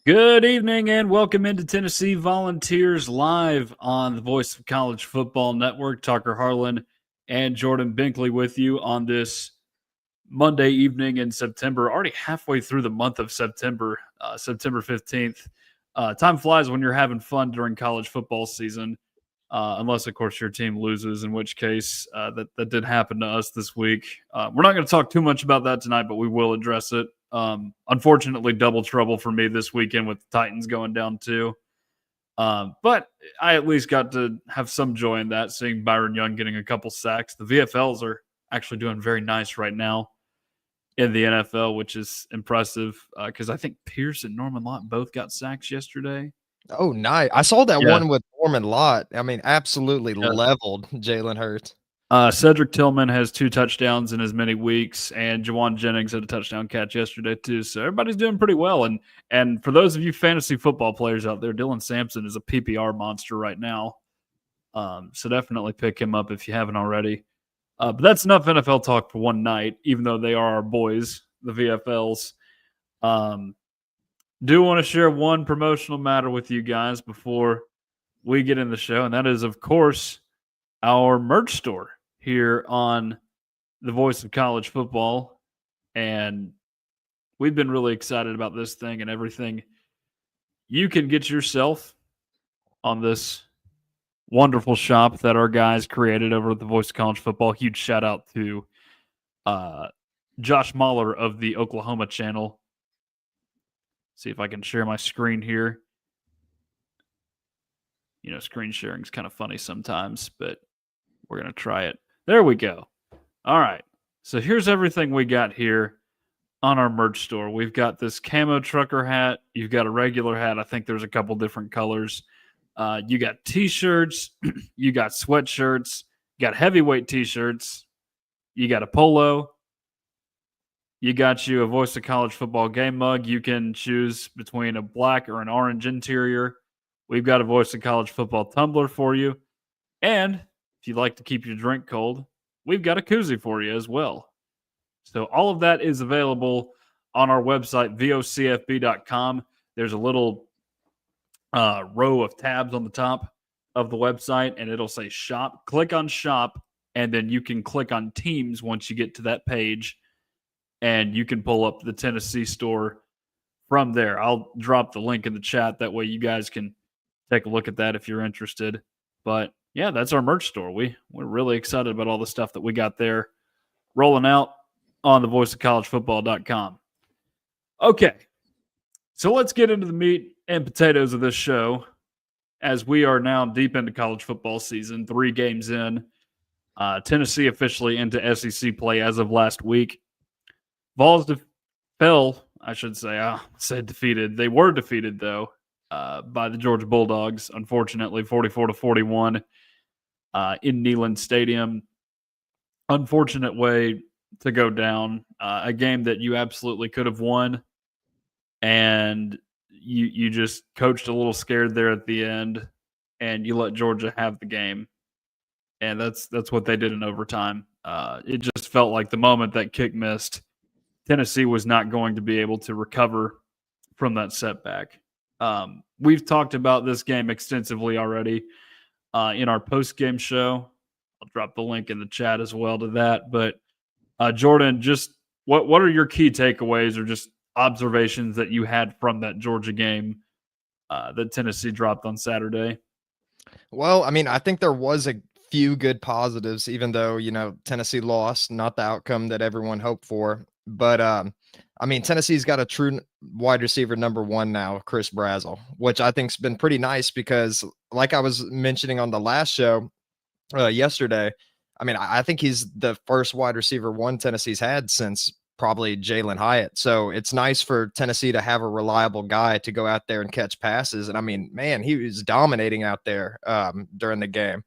Good evening and welcome into Tennessee Volunteers live on the Voice of College Football Network. Tucker Harlan and Jordan Binkley with you on this Monday evening in September, already halfway through the month of September, September 15th. Time flies when you're having fun during college football season, unless, of course, your team loses, in which case that did happen to us this week. We're not going to talk too much about that tonight, but we will address it. Unfortunately, double trouble for me this weekend with the Titans going down too. But I at least got to have some joy in that, seeing Byron Young getting a couple sacks. The VFLs are actually doing very nice right now in the NFL, which is impressive because I think Pierce and Norman Lott both got sacks yesterday. Oh, nice. I saw that Yeah, one with Norman Lott. I mean, absolutely yeah. leveled Jalen Hurts. Cedric Tillman has 2 touchdowns in as many weeks, and Jawan Jennings had a touchdown catch yesterday too. So everybody's doing pretty well. And for those of you fantasy football players out there, Dylan Sampson is a PPR monster right now. So definitely pick him up if you haven't already. But that's enough NFL talk for one night, even though they are our boys, the VFLs. Do want to share one promotional matter with you guys before we get in the show, and that is, of course, our merch store here on the Voice of College Football. And we've been really excited about this thing and everything you can get yourself on this wonderful shop that our guys created over at the Voice of College Football. Huge shout out to Josh Mahler of the Oklahoma channel. See if I can share my screen here. You know, screen sharing is kind of funny sometimes, but we're going to try it. There we go. All right. So here's everything we got here on our merch store. We've got this camo trucker hat. You've got a regular hat. I think there's a couple different colors. You got t-shirts. You got sweatshirts. You got heavyweight t-shirts. You got a polo. You got you a Voice of College Football game mug. You can choose between a black or an orange interior. We've got a Voice of College Football tumbler for you. And if you'd like to keep your drink cold, we've got a koozie for you as well. So all of that is available on our website, vocfb.com. There's a little row of tabs on the top of the website, and it'll say shop. Click on shop, and then you can click on teams once you get to that page, and you can pull up the Tennessee store from there. I'll drop the link in the chat. That way you guys can take a look at that if you're interested. But yeah, that's our merch store. We're really excited about all the stuff that we got there rolling out on the voiceofcollegefootball.com. Okay, so let's get into the meat and potatoes of this show as we are now deep into college football season, 3 games in. Tennessee officially into SEC play as of last week. Vols fell, I should say. I said defeated. They were defeated, though, by the Georgia Bulldogs, unfortunately, 44-41 in Neyland Stadium. Unfortunate way to go down. A game that you absolutely could have won, and you just coached a little scared there at the end, and you let Georgia have the game. And that's what they did in overtime. It just felt like the moment that kick missed, Tennessee was not going to be able to recover from that setback. We've talked about this game extensively already in our post-game show. I'll drop the link in the chat as well to that. But Jordan, just what are your key takeaways or just observations that you had from that Georgia game that Tennessee dropped on Saturday? Well, I mean, I think there was a few good positives, even though, Tennessee lost, not the outcome that everyone hoped for. But, I mean, Tennessee's got a true wide receiver number 1 now, Chris Brazzell, which I think's been pretty nice because, like I was mentioning on the last show yesterday, I mean, I think he's the first wide receiver 1 Tennessee's had since probably Jalen Hyatt. So it's nice for Tennessee to have a reliable guy to go out there and catch passes. And I mean, man, he was dominating out there during the game.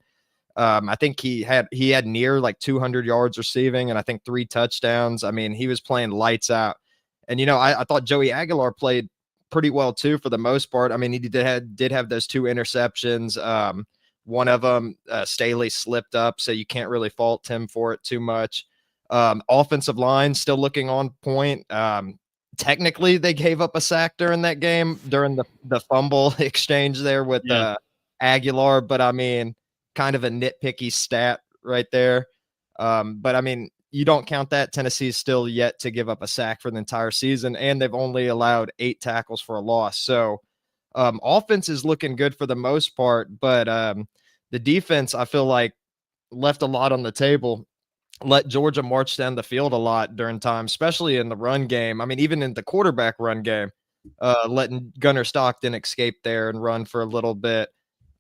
I think he had near like 200 yards receiving and I think 3 touchdowns. I mean, he was playing lights out. And, I thought Joey Aguilar played pretty well too, for the most part. I mean, he did have those 2 interceptions. One of them, Staley slipped up, so you can't really fault him for it too much. Offensive line still looking on point. technically they gave up a sack during that game during the fumble exchange there with Yeah. Aguilar, but I mean, kind of a nitpicky stat right there. But I mean, you don't count that. Tennessee's still yet to give up a sack for the entire season, and they've only allowed 8 tackles for a loss. So offense is looking good for the most part, but the defense, I feel like, left a lot on the table, let Georgia march down the field a lot during time, especially in the run game. I mean, even in the quarterback run game, letting Gunnar Stockton escape there and run for a little bit.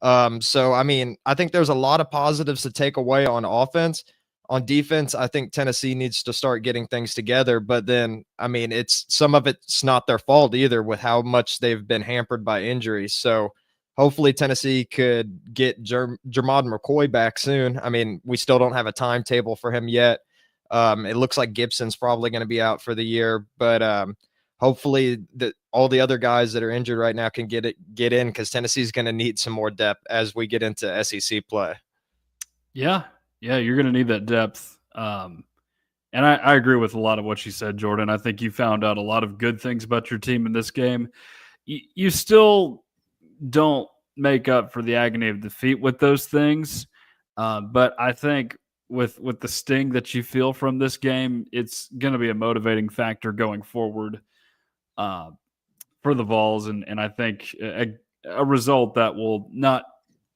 So, I mean, I think there's a lot of positives to take away on offense. On defense, I think Tennessee needs to start getting things together. But then, I mean, it's some of it's not their fault either with how much they've been hampered by injuries. So, hopefully Tennessee could get Jermod McCoy back soon. I mean, we still don't have a timetable for him yet. It looks like Gibson's probably going to be out for the year, but hopefully all the other guys that are injured right now can get in, because Tennessee's going to need some more depth as we get into SEC play. Yeah. Yeah, you're going to need that depth. And I agree with a lot of what you said, Jordan. I think you found out a lot of good things about your team in this game. You still don't make up for the agony of defeat with those things. But I think with the sting that you feel from this game, it's going to be a motivating factor going forward for the Vols. And I think a result that will not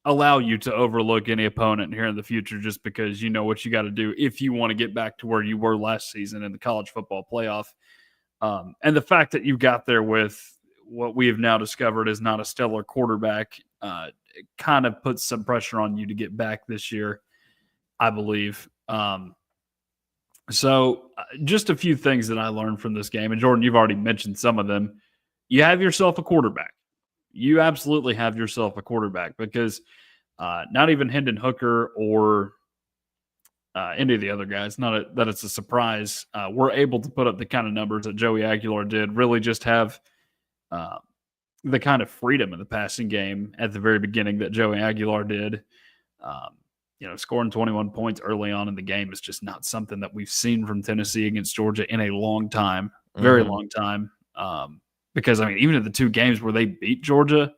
allow you to overlook any opponent here in the future, just because you know what you got to do if you want to get back to where you were last season in the college football playoff. And the fact that you got there with what we have now discovered is not a stellar quarterback, it kind of puts some pressure on you to get back this year, I believe. So just a few things that I learned from this game. And Jordan, you've already mentioned some of them. You have yourself a quarterback. You absolutely have yourself a quarterback, because not even Hendon Hooker or any of the other guys, not that it's a surprise, were able to put up the kind of numbers that Joey Aguilar did. Really just have the kind of freedom in the passing game at the very beginning that Joey Aguilar did. Scoring 21 points early on in the game is just not something that we've seen from Tennessee against Georgia in a long time, very long time. Because, I mean, even in the 2 games where they beat Georgia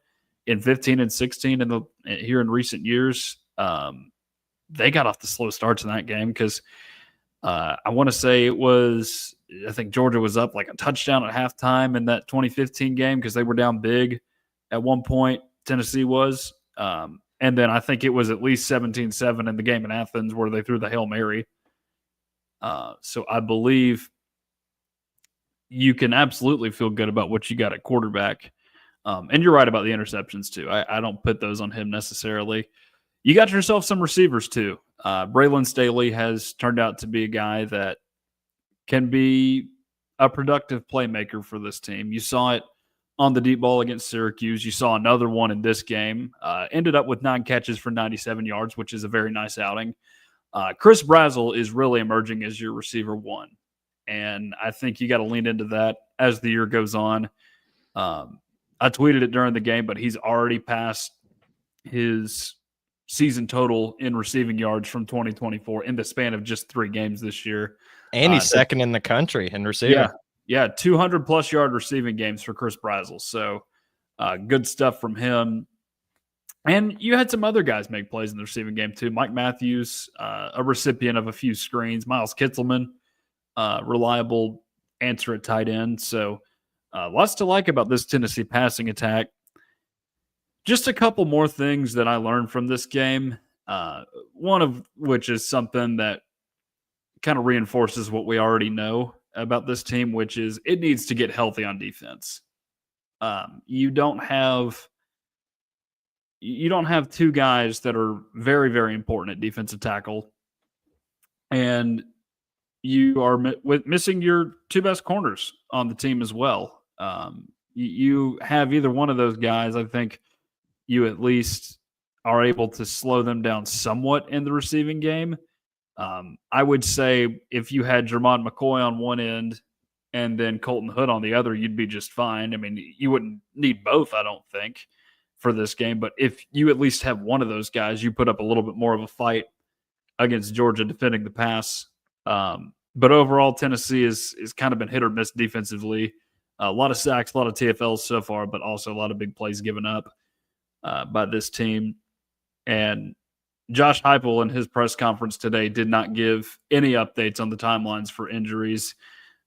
in 15 and 16 here in recent years, they got off the slow starts in that game, because I want to say I think Georgia was up like a touchdown at halftime in that 2015 game, because they were down big at one point, Tennessee was. And then I think it was at least 17-7 in the game in Athens where they threw the Hail Mary. So I believe you can absolutely feel good about what you got at quarterback. And you're right about the interceptions too. I don't put those on him necessarily. You got yourself some receivers too. Braylon Staley has turned out to be a guy that can be a productive playmaker for this team. You saw it on the deep ball against Syracuse. You saw another one in this game. Ended up with 9 catches for 97 yards, which is a very nice outing. Chris Brazzell is really emerging as your receiver 1. And I think you got to lean into that as the year goes on. I tweeted it during the game, but he's already passed his season total in receiving yards from 2024 in the span of just 3 games this year. And he's second in the country in receiving. Yeah, 200-plus yard receiving games for Chris Brazzell. So good stuff from him. And you had some other guys make plays in the receiving game too. Mike Matthews, a recipient of a few screens. Miles Kitzelman, reliable answer at tight end. So lots to like about this Tennessee passing attack. Just a couple more things that I learned from this game, one of which is something that kind of reinforces what we already know about this team, which is it needs to get healthy on defense. You don't have 2 guys that are very, very important at defensive tackle, and you are missing your 2 best corners on the team as well. You have either one of those guys. I think you at least are able to slow them down somewhat in the receiving game. I would say if you had Jermod McCoy on one end and then Colton Hood on the other, you'd be just fine. I mean, you wouldn't need both, I don't think, for this game. But if you at least have one of those guys, you put up a little bit more of a fight against Georgia defending the pass. But overall, Tennessee is kind of been hit or miss defensively. A lot of sacks, a lot of TFLs so far, but also a lot of big plays given up by this team. And Josh Heupel in his press conference today did not give any updates on the timelines for injuries.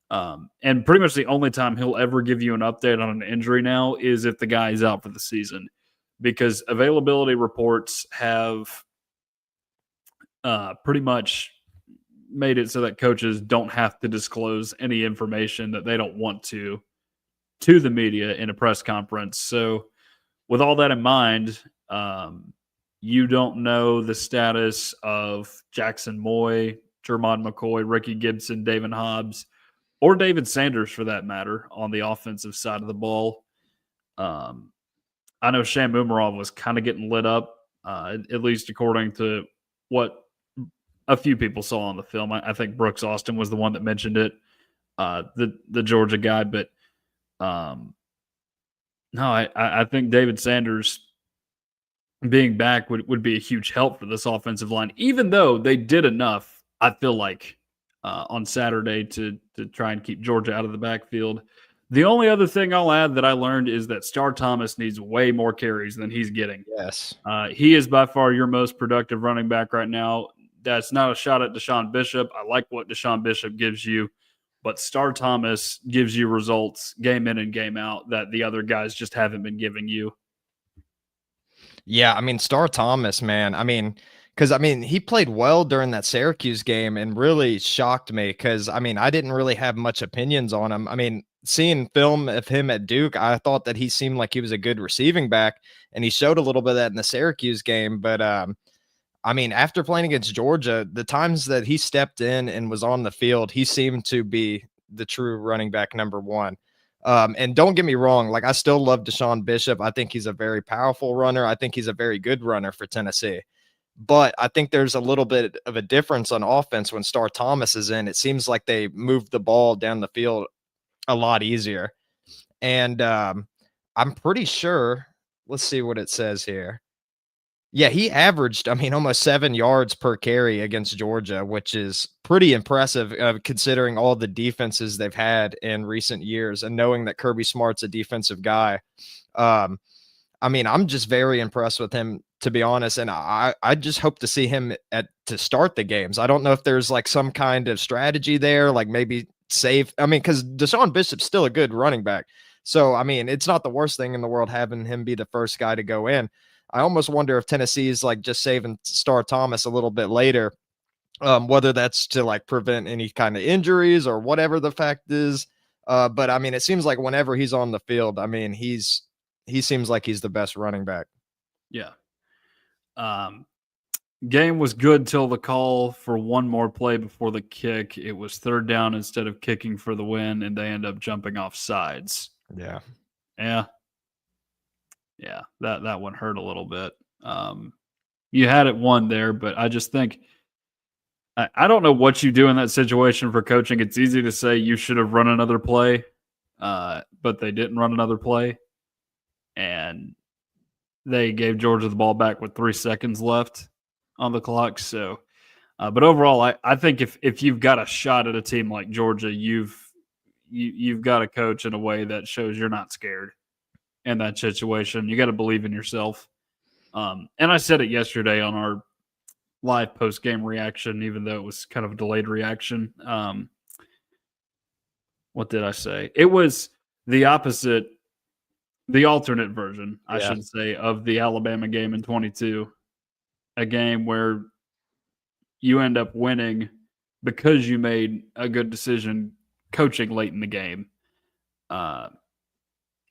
And pretty much the only time he'll ever give you an update on an injury now is if the guy is out for the season, because availability reports have pretty much made it so that coaches don't have to disclose any information that they don't want to the media in a press conference. So, with all that in mind, you don't know the status of Jackson Moy, Jermon McCoy, Ricky Gibson, David Hobbs, or David Sanders for that matter on the offensive side of the ball. I know Sham Umarov was kind of getting lit up, at least according to what a few people saw on the film. I think Brooks Austin was the one that mentioned it, the Georgia guy. But no, I think David Sanders being back would be a huge help for this offensive line, even though they did enough, I feel like, on Saturday to try and keep Georgia out of the backfield. The only other thing I'll add that I learned is that Star Thomas needs way more carries than he's getting. Yes. He is by far your most productive running back right now. That's not a shot at Deshaun Bishop. I like what Deshaun Bishop gives you, but Star Thomas gives you results game in and game out that the other guys just haven't been giving you. Yeah, I mean, Star Thomas, man. I mean, because he played well during that Syracuse game and really shocked me because I didn't really have much opinions on him. I mean, seeing film of him at Duke, I thought that he seemed like he was a good receiving back, and he showed a little bit of that in the Syracuse game. But after playing against Georgia, the times that he stepped in and was on the field, he seemed to be the true running back number one. And don't get me wrong, like I still love Deshaun Bishop. I think he's a very powerful runner. I think he's a very good runner for Tennessee. But I think there's a little bit of a difference on offense when Star Thomas is in. It seems like they move the ball down the field a lot easier. And I'm pretty sure, let's see what it says here. Yeah, he averaged, almost 7 yards per carry against Georgia, which is pretty impressive considering all the defenses they've had in recent years and knowing that Kirby Smart's a defensive guy. I'm just very impressed with him, to be honest, and I just hope to see him to start the games. I don't know if there's like some kind of strategy there, like maybe save. Because Deshaun Bishop's still a good running back. So, it's not the worst thing in the world having him be the first guy to go in. I almost wonder if Tennessee is like just saving Star Thomas a little bit later, whether that's to like prevent any kind of injuries or whatever the fact is. But it seems like whenever he's on the field, he seems like he's the best running back. Yeah. Game was good till the call for one more play before the kick. It was third down instead of kicking for the win, and they end up jumping off sides. Yeah. Yeah, that one hurt a little bit. You had it won there, but I just think I don't know what you do in that situation for coaching. It's easy to say you should have run another play, but they didn't run another play, and they gave Georgia the ball back with 3 seconds left on the clock. So, but overall, I think if you've got a shot at a team like Georgia, you've got to coach in a way that shows you're not scared in that situation. You got to believe in yourself. And I said it yesterday on our live post-game reaction, even though it was kind of a delayed reaction. What did I say? It was the opposite, the alternate version, I should say, of the Alabama game in 22, a game where you end up winning because you made a good decision coaching late in the game.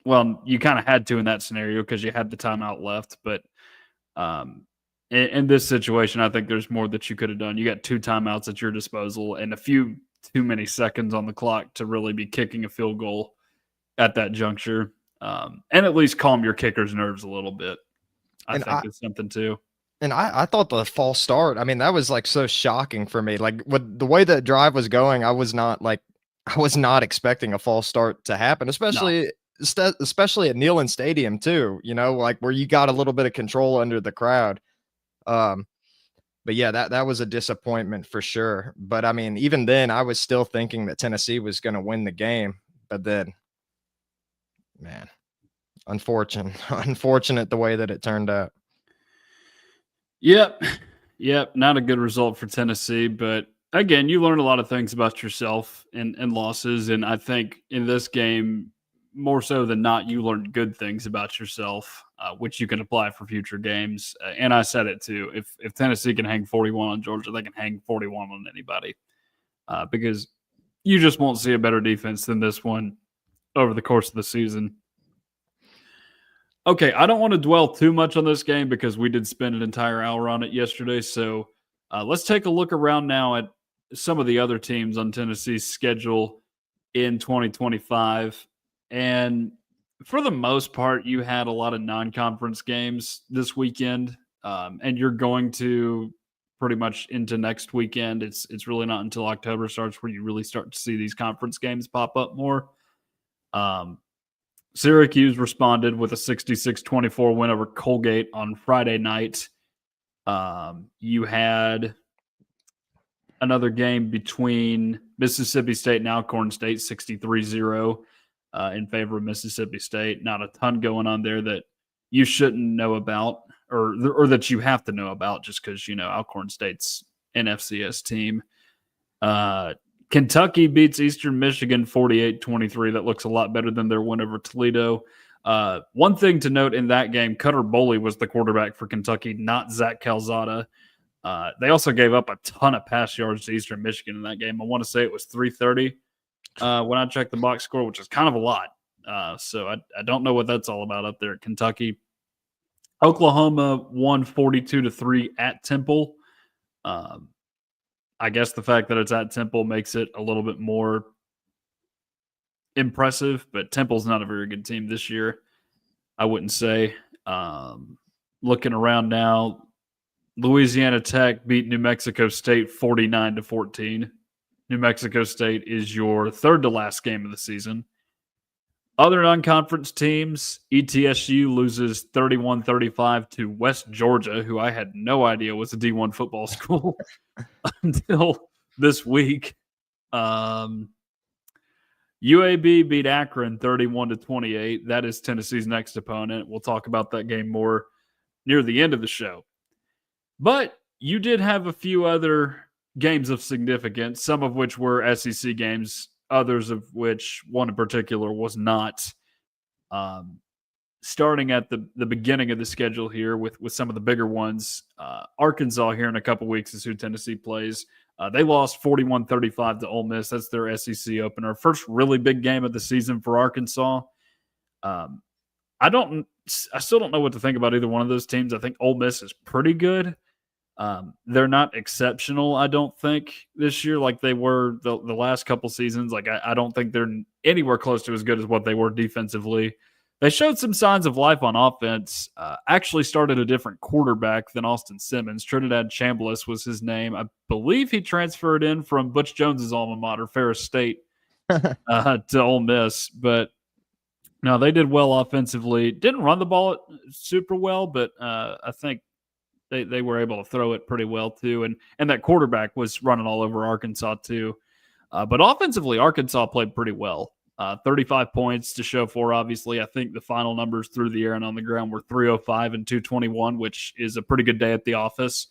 Well, you kind of had to in that scenario because you had the timeout left. But in this situation, I think there's more that you could have done. You got 2 timeouts at your disposal and a few too many seconds on the clock to really be kicking a field goal at that juncture. And at least calm your kicker's nerves a little bit. I think it's something too. And I thought the false start, that was like so shocking for me. Like the way that drive was going, I was not expecting a false start to happen, especially at Neyland Stadium too, like where you got a little bit of control under the crowd. But yeah, that was a disappointment for sure. But even then I was still thinking that Tennessee was going to win the game, but then Man, unfortunate the way that it turned out. Yep. Yep. Not a good result for Tennessee, but again, you learn a lot of things about yourself and losses. And I think in this game, more so than not, you learned good things about yourself, which you can apply for future games. And I said it too. If Tennessee can hang 41 on Georgia, they can hang 41 on anybody, because you just won't see a better defense than this one over the course of the season. Okay, I don't want to dwell too much on this game because we did spend an entire hour on it yesterday. So let's take a look around now at some of the other teams on Tennessee's schedule in 2025. And for the most part, you had a lot of non-conference games this weekend, and you're going to pretty much into next weekend. It's really not until October starts where you really start to see these conference games pop up more. Um, Syracuse responded with a 66-24 win over Colgate on Friday night. You had another game between Mississippi State and Alcorn State, 63-0 in favor of Mississippi State. Not a ton going on there that you shouldn't know about or that you have to know about just because, Alcorn State's an FCS team. Kentucky beats Eastern Michigan 48-23. That looks a lot better than their win over Toledo. One thing to note in that game, Cutter Boley was the quarterback for Kentucky, not Zach Calzada. They also gave up a ton of pass yards to Eastern Michigan in that game. I want to say it was 330 when I checked the box score, which is kind of a lot. So I don't know what that's all about up there at Kentucky. Oklahoma won 42-3 at Temple. I guess the fact that it's at Temple makes it a little bit more impressive, but Temple's not a very good team this year, I wouldn't say. Looking around now, Louisiana Tech beat New Mexico State 49-14. New Mexico State is your third to last game of the season. Other non-conference teams, ETSU loses 31-35 to West Georgia, who I had no idea was a D1 football school until this week. UAB beat Akron 31-28. That is Tennessee's next opponent. We'll talk about that game more near the end of the show. But you did have a few other games of significance, some of which were SEC games, others of which one in particular was not. Starting at the beginning of the schedule here with some of the bigger ones, Arkansas here in a couple weeks is who Tennessee plays. They lost 41-35 to Ole Miss. That's their SEC opener. First really big game of the season for Arkansas. I still don't know what to think about either one of those teams. I think Ole Miss is pretty good. They're not exceptional, I don't think, this year like they were the last couple seasons. Like I don't think they're anywhere close to as good as what they were defensively. They showed some signs of life on offense. Actually started a different quarterback than Austin Simmons. Trinidad Chambliss was his name. I believe he transferred in from Butch Jones's alma mater, Ferris State, to Ole Miss. But no, they did well offensively. Didn't run the ball super well, but I think they were able to throw it pretty well too. And that quarterback was running all over Arkansas too. But offensively, Arkansas played pretty well. 35 points to show for, obviously. I think the final numbers through the air and on the ground were 305 and 221, which is a pretty good day at the office.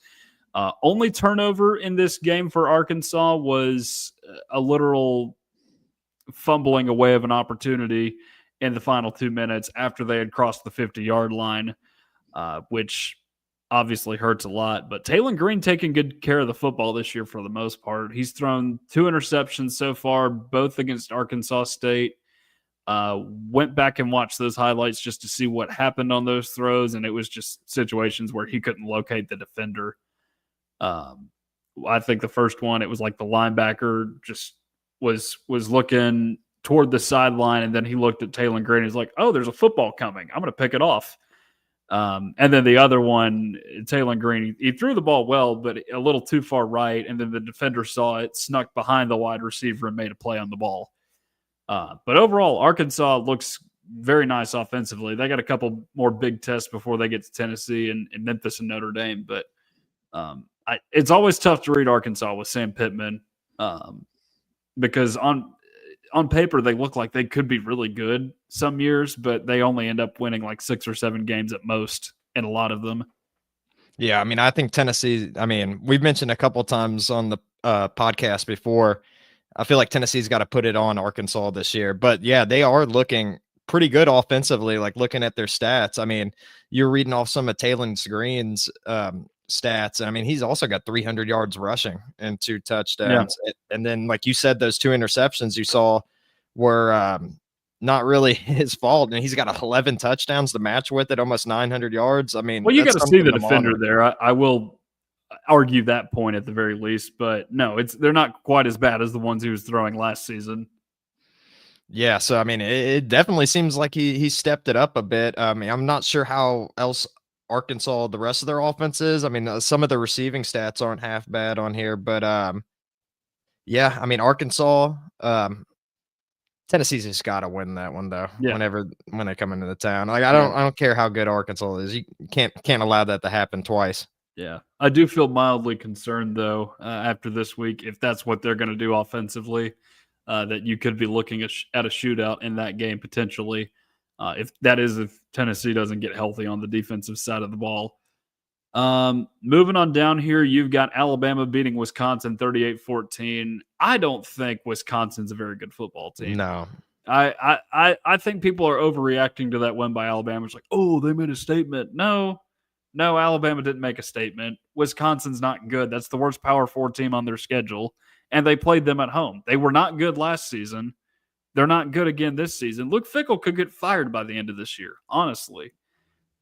Only turnover in this game for Arkansas was a literal fumbling away of an opportunity in the final 2 minutes after they had crossed the 50-yard line, which obviously hurts a lot. But Taylon Green taking good care of the football this year for the most part. He's thrown 2 interceptions so far, both against Arkansas State. Went back and watched those highlights just to see what happened on those throws, and it was just situations where he couldn't locate the defender. I think the first one, it was like the linebacker just was looking toward the sideline, and then he looked at Taylon Green and he's like, oh, there's a football coming. I'm going to pick it off. And then the other one, Taylon Green, he threw the ball well, but a little too far right. And then the defender saw it, snuck behind the wide receiver and made a play on the ball. But overall, Arkansas looks very nice offensively. They got a couple more big tests before they get to Tennessee and Memphis and Notre Dame. But it's always tough to read Arkansas with Sam Pittman because on paper they look like they could be really good. some years, but they only end up winning like 6 or 7 games at most in a lot of them. Yeah, I mean, I think Tennessee. I mean, we've mentioned a couple times on the podcast before. I feel like Tennessee's got to put it on Arkansas this year, but yeah, they are looking pretty good offensively. Like looking at their stats, I mean, you're reading off some of Talon Green's stats. I mean, he's also got 300 yards rushing and 2 touchdowns. And then, like you said, those 2 interceptions you saw were not really his fault. And he's got 11 touchdowns to match with it, almost 900 yards. I mean, Well, you got to see the defender monitor. there. I will argue that point at the very least, but no, they're not quite as bad as the ones he was throwing last season. Yeah, so I mean, it definitely seems like he stepped it up a bit. I mean, I'm not sure how else Arkansas the rest of their offense is. I mean, some of the receiving stats aren't half bad on here, but yeah, I mean, Arkansas, Tennessee's just got to win that one though. Yeah. When they come into the town, like I don't care how good Arkansas is, you can't allow that to happen twice. Yeah, I do feel mildly concerned though after this week if that's what they're going to do offensively. That you could be looking at a shootout in that game potentially. If Tennessee doesn't get healthy on the defensive side of the ball. Moving on down here, you've got Alabama beating Wisconsin 38-14. I don't think Wisconsin's a very good football team. No. I think people are overreacting to that win by Alabama. It's like, oh, they made a statement. No, Alabama didn't make a statement. Wisconsin's not good. That's the worst Power 4 team on their schedule. And they played them at home. They were not good last season. They're not good again this season. Luke Fickell could get fired by the end of this year, honestly.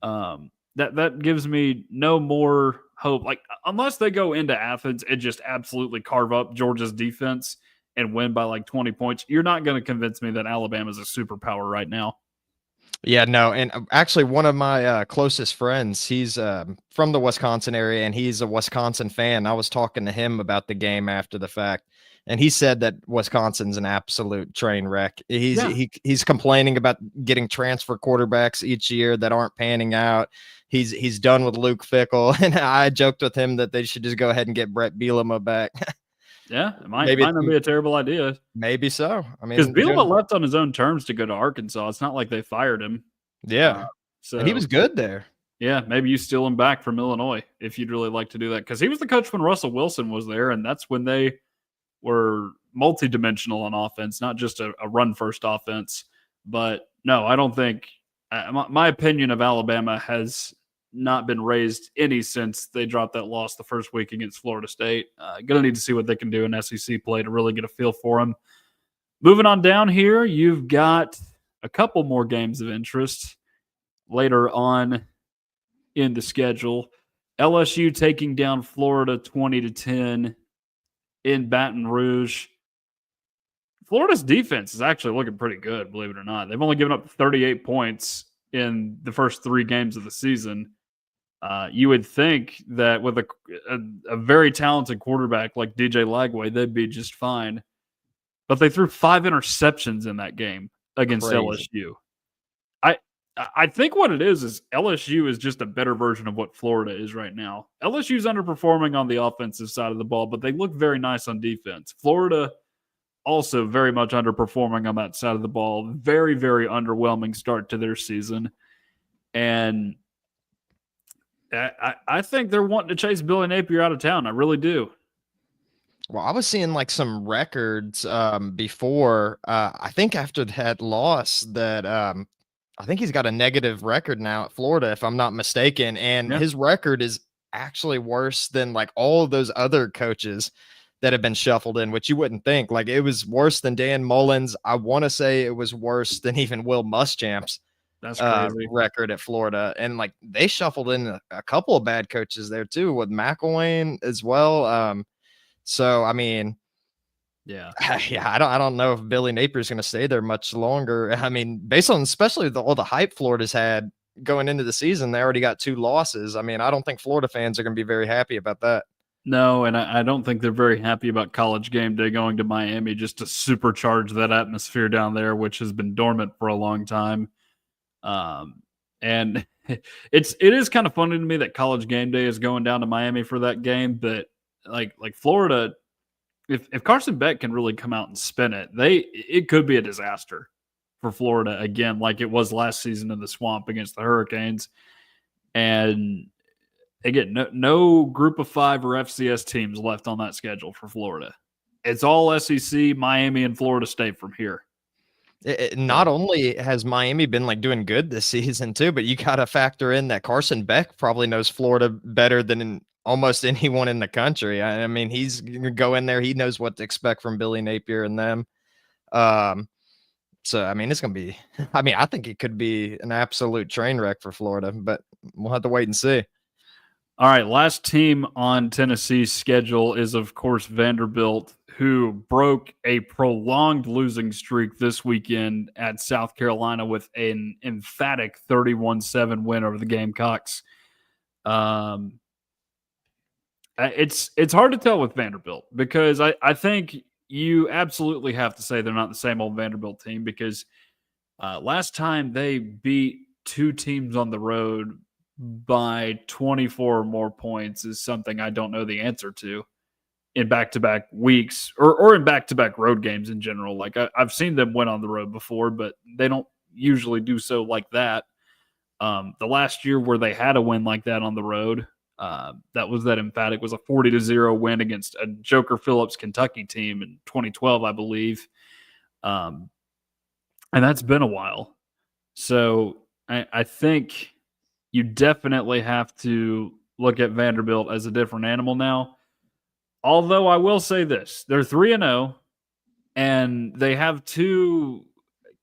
That gives me no more hope. Like, unless they go into Athens and just absolutely carve up Georgia's defense and win by like 20 points, you're not going to convince me that Alabama's a superpower right now. Yeah, no, and actually one of my closest friends, he's from the Wisconsin area, and he's a Wisconsin fan. I was talking to him about the game after the fact, and he said that Wisconsin's an absolute train wreck. He's complaining about getting transfer quarterbacks each year that aren't panning out. He's done with Luke Fickell, and I joked with him that they should just go ahead and get Brett Bielema back. Yeah, it might not be a terrible idea. Maybe so. I mean, because Bielema left on his own terms to go to Arkansas. It's not like they fired him. Yeah, so and he was good there. Yeah, maybe you steal him back from Illinois if you'd really like to do that, because he was the coach when Russell Wilson was there, and that's when they were multi-dimensional on offense, not just a run-first offense. But no, I don't think my opinion of Alabama has not been raised any since they dropped that loss the first week against Florida State. Going to need to see what they can do in SEC play to really get a feel for them. Moving on down here, you've got a couple more games of interest later on in the schedule. LSU taking down Florida 20-10 in Baton Rouge. Florida's defense is actually looking pretty good, believe it or not. They've only given up 38 points in the first 3 games of the season. You would think that with a very talented quarterback like DJ Lagway, they'd be just fine. But they threw 5 interceptions in that game against LSU. I think what it is LSU is just a better version of what Florida is right now. LSU's underperforming on the offensive side of the ball, but they look very nice on defense. Florida also very much underperforming on that side of the ball. Very, very underwhelming start to their season. And I think they're wanting to chase Billy Napier out of town. I really do. Well, I was seeing like some records before. I think after that loss that I think he's got a negative record now at Florida, if I'm not mistaken. And his record is actually worse than like all of those other coaches that have been shuffled in, which you wouldn't think. Like it was worse than Dan Mullins. I want to say it was worse than even Will Muschamp's record at Florida. And like they shuffled in a couple of bad coaches there too, with McElwain as well. So I mean, I don't know if Billy Napier is going to stay there much longer. I mean, based on especially all the hype Florida's had going into the season, they already got 2 losses. I mean, I don't think Florida fans are going to be very happy about that. No, and I don't think they're very happy about College Game Day going to Miami just to supercharge that atmosphere down there, which has been dormant for a long time. And it is kind of funny to me that College Game Day is going down to Miami for that game, but like Florida, if Carson Beck can really come out and spin it, it could be a disaster for Florida again, like it was last season in the Swamp against the Hurricanes. And again, no Group of 5 or FCS teams left on that schedule for Florida. It's all SEC, Miami, and Florida State from here. Not only has Miami been like doing good this season too, but you got to factor in that Carson Beck probably knows Florida better than almost anyone in the country. I mean, he's going to go in there. He knows what to expect from Billy Napier and them. So, I mean, it's going to be, I mean, I think it could be an absolute train wreck for Florida, but we'll have to wait and see. All right, last team on Tennessee's schedule is, of course, Vanderbilt, who broke a prolonged losing streak this weekend at South Carolina with an emphatic 31-7 win over the Gamecocks. It's hard to tell with Vanderbilt because I think you absolutely have to say they're not the same old Vanderbilt team because last time they beat two teams on the road by 24 or more points is something I don't know the answer to in back-to-back weeks or in back-to-back road games in general. Like I've seen them win on the road before, but they don't usually do so like that. The last year where they had a win like that on the road, that was that emphatic, was a 40-0 win against a Joker Phillips Kentucky team in 2012, I believe. And that's been a while. So I think you definitely have to look at Vanderbilt as a different animal now. Although I will say this, they're 3-0, and they have two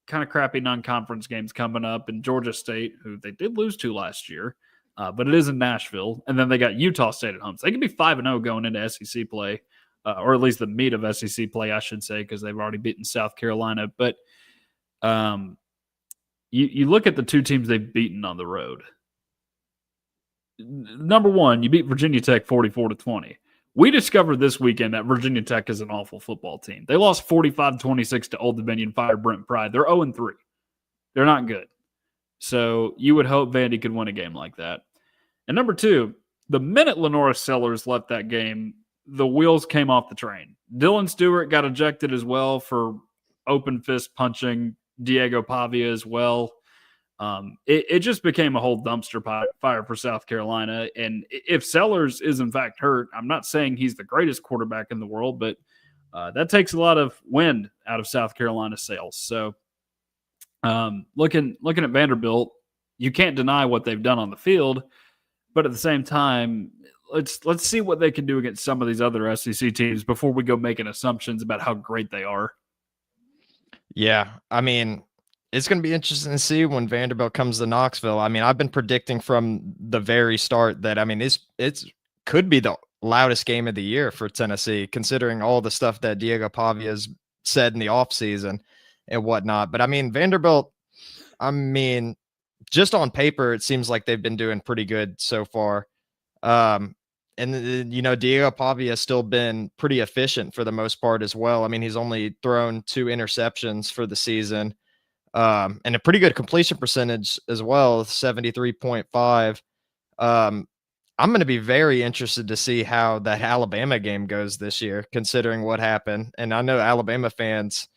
kind of crappy non-conference games coming up in Georgia State, who they did lose to last year, but it is in Nashville. And then they got Utah State at home. So they can be 5-0 going into SEC play, or at least the meat of SEC play, I should say, because they've already beaten South Carolina. But you look at the two teams they've beaten on the road. Number one, you beat Virginia Tech 44-20. We discovered this weekend that Virginia Tech is an awful football team. They lost 45-26 to Old Dominion, fired Brent Pry. They're 0-3. They're not good. So you would hope Vandy could win a game like that. And number two, the minute Lenora Sellers left that game, the wheels came off the train. Dylan Stewart got ejected as well for open fist punching Diego Pavia as well. It just became a whole dumpster fire for South Carolina. And if Sellers is in fact hurt, I'm not saying he's the greatest quarterback in the world, but that takes a lot of wind out of South Carolina's sails. So looking at Vanderbilt, you can't deny what they've done on the field, but at the same time, let's see what they can do against some of these other SEC teams before we go making assumptions about how great they are. Yeah, I mean, it's going to be interesting to see when Vanderbilt comes to Knoxville. I mean, I've been predicting from the very start that, I mean, it's could be the loudest game of the year for Tennessee, considering all the stuff that Diego Pavia's said in the offseason and whatnot. But I mean, Vanderbilt, I mean, just on paper, it seems like they've been doing pretty good so far. And you know, Diego Pavia has still been pretty efficient for the most part as well. I mean, he's only thrown 2 interceptions for the season. And a pretty good completion percentage as well, 73.5. I'm going to be very interested to see how that Alabama game goes this year, considering what happened. And I know Alabama fans,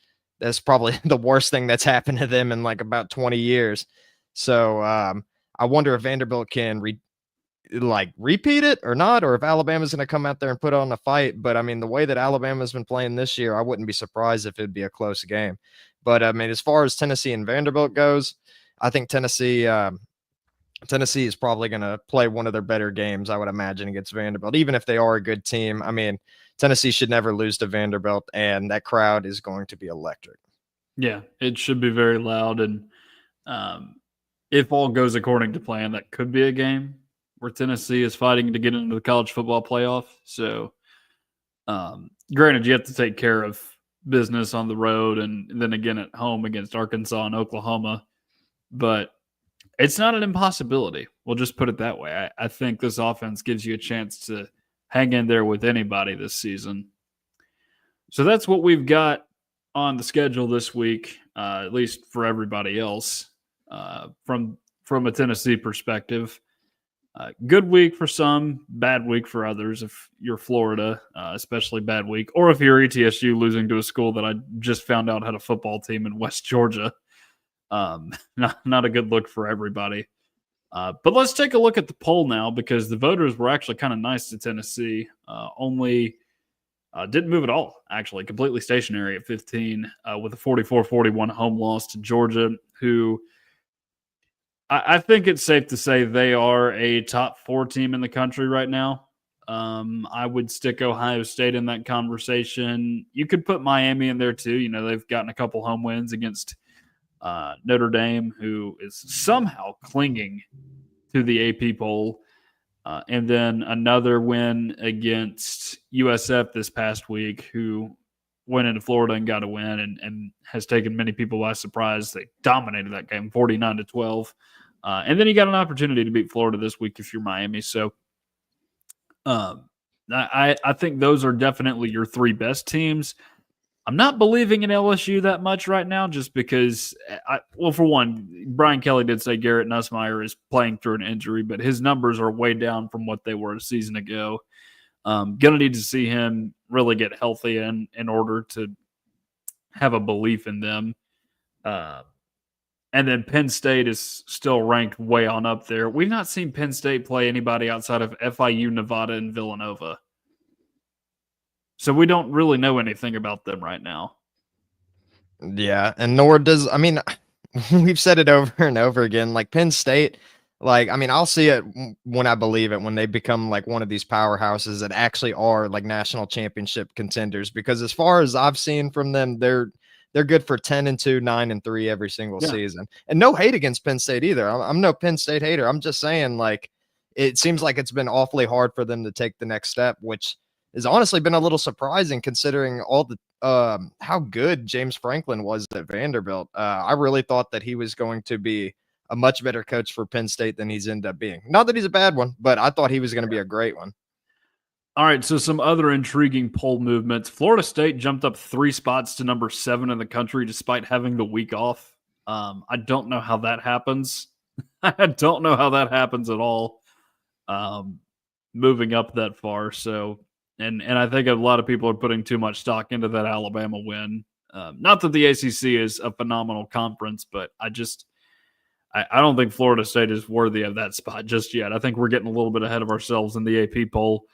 that's probably the worst thing that's happened to them in like about 20 years. So I wonder if Vanderbilt can repeat it or not, or if Alabama's going to come out there and put on a fight. But I mean, the way that Alabama's been playing this year, I wouldn't be surprised if it'd be a close game. But I mean, as far as Tennessee and Vanderbilt goes, I think Tennessee is probably going to play one of their better games, I would imagine, against Vanderbilt, even if they are a good team. I mean, Tennessee should never lose to Vanderbilt, and that crowd is going to be electric. Yeah, it should be very loud. And if all goes according to plan, that could be a game where Tennessee is fighting to get into the college football playoff. So, granted, you have to take care of business on the road and then again at home against Arkansas and Oklahoma. But it's not an impossibility. We'll just put it that way. I think this offense gives you a chance to hang in there with anybody this season. So that's what we've got on the schedule this week, at least for everybody else, from a Tennessee perspective. Good week for some, bad week for others. If you're Florida, especially bad week. Or if you're ETSU losing to a school that I just found out had a football team in West Georgia. Not a good look for everybody. But let's take a look at the poll now because the voters were actually kind of nice to Tennessee. Only didn't move at all, actually, completely stationary at 15 with a 44-41 home loss to Georgia, who I think it's safe to say they are a top 4 team in the country right now. I would stick Ohio State in that conversation. You could put Miami in there too. You know, they've gotten a couple home wins against Notre Dame, who is somehow clinging to the AP poll. And then another win against USF this past week, who went into Florida and got a win and has taken many people by surprise. They dominated that game 49-12. And then you got an opportunity to beat Florida this week if you're Miami. So I think those are definitely your 3 best teams. I'm not believing in LSU that much right now just because, well, for one, Brian Kelly did say Garrett Nussmeier is playing through an injury, but his numbers are way down from what they were a season ago. Going to need to see him really get healthy in order to have a belief in them. And then Penn State is still ranked way on up there. We've not seen Penn State play anybody outside of FIU, Nevada, and Villanova. So we don't really know anything about them right now. Yeah, and nor does, I mean, we've said it over and over again. Like Penn State, like, I mean, I'll see it when I believe it, when they become like one of these powerhouses that actually are like national championship contenders. Because as far as I've seen from them, they're good for 10-2, 9-3 every single season. And no hate against Penn State either. I'm no Penn State hater. I'm just saying, like, it seems like it's been awfully hard for them to take the next step, which has honestly been a little surprising considering all the how good James Franklin was at Vanderbilt. I really thought that he was going to be a much better coach for Penn State than he's ended up being. Not that he's a bad one, but I thought he was going to be a great one. All right, so some other intriguing poll movements. Florida State jumped up 3 spots to number 7 in the country despite having the week off. I don't know how that happens. I don't know how that happens at all. Moving up that far, so and I think a lot of people are putting too much stock into that Alabama win. Not that the ACC is a phenomenal conference, but I don't think Florida State is worthy of that spot just yet. I think we're getting a little bit ahead of ourselves in the AP poll.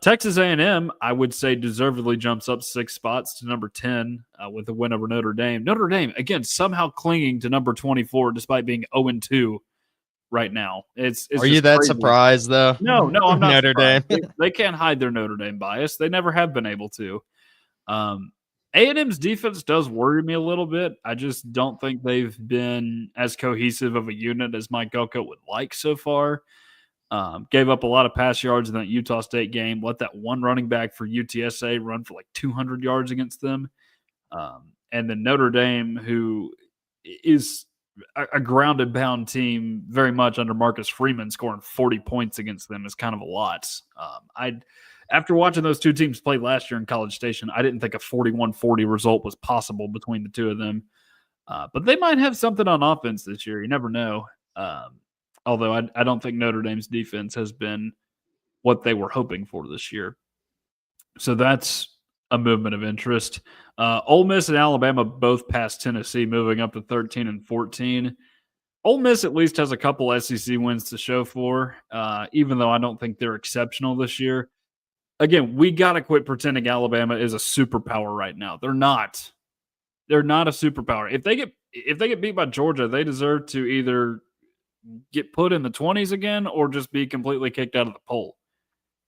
Texas A&M, I would say, deservedly jumps up 6 spots to number 10 with a win over Notre Dame. Notre Dame, again, somehow clinging to number 24 despite being 0-2 right now. Are you that crazy. Surprised, though? No, I'm not. Notre surprised. Dame. They can't hide their Notre Dame bias. They never have been able to. A&M's defense does worry me a little bit. I just don't think they've been as cohesive of a unit as Mike Elko would like so far. Gave up a lot of pass yards in that Utah State game. Let that one running back for UTSA run for like 200 yards against them. And then Notre Dame, who is a grounded pound team very much under Marcus Freeman, scoring 40 points against them is kind of a lot. After watching those two teams play last year in College Station, I didn't think a 41-40 result was possible between the two of them. But they might have something on offense this year. You never know. Although I don't think Notre Dame's defense has been what they were hoping for this year. So that's a movement of interest. Ole Miss and Alabama both passed Tennessee, moving up to 13 and 14. Ole Miss at least has a couple SEC wins to show for, even though I don't think they're exceptional this year. Again, we got to quit pretending Alabama is a superpower right now. They're not. They're not a superpower. If they get beat by Georgia, they deserve to either get put in the 20s again or just be completely kicked out of the poll,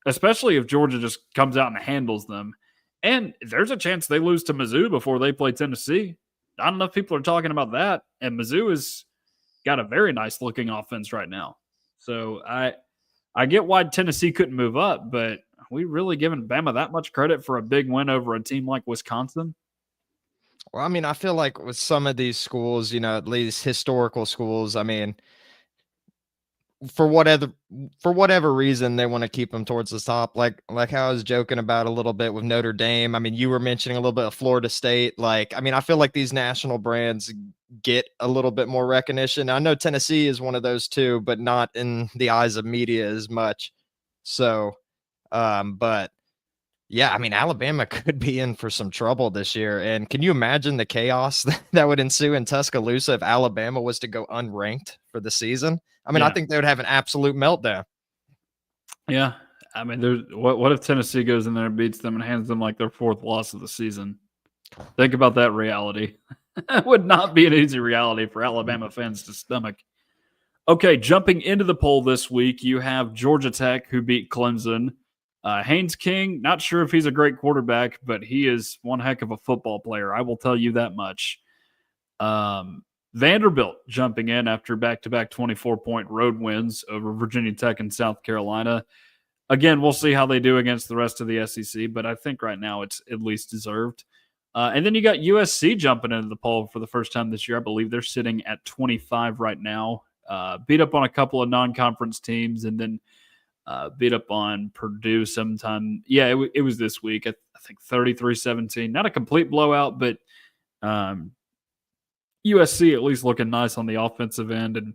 especially if Georgia just comes out and handles them. And there's a chance they lose to Mizzou before they play Tennessee. Not enough people are talking about that. And Mizzou has got a very nice looking offense right now. So I get why Tennessee couldn't move up, but are we really giving Bama that much credit for a big win over a team like Wisconsin? Well, I mean, I feel like with some of these schools, you know, at least historical schools, I mean, for whatever reason they want to keep them towards the top, like how I was joking about a little bit with Notre Dame. I mean, you were mentioning a little bit of Florida State. Like, I mean, I feel like these national brands get a little bit more recognition. I know Tennessee is one of those too, but not in the eyes of media as much. So, but Yeah, I mean, Alabama could be in for some trouble this year. And can you imagine the chaos that would ensue in Tuscaloosa if Alabama was to go unranked for the season? I mean, I Yeah. think they would have an absolute meltdown. Yeah. I mean, there's what if Tennessee goes in there and beats them and hands them like their fourth loss of the season? Think about that reality. It would not be an easy reality for Alabama fans to stomach. Okay, jumping into the poll this week, you have Georgia Tech, who beat Clemson. Haynes King, not sure if he's a great quarterback, but he is one heck of a football player. I will tell you that much. Vanderbilt jumping in after back-to-back 24-point road wins over Virginia Tech and South Carolina. Again, we'll see how they do against the rest of the SEC, but I think right now it's at least deserved. And then you got USC jumping into the poll for the first time this year. I believe they're sitting at 25 right now. Beat up on a couple of non-conference teams, and then beat up on Purdue sometime. Yeah, it was this week. I think 33-17. Not a complete blowout, but USC at least looking nice on the offensive end, and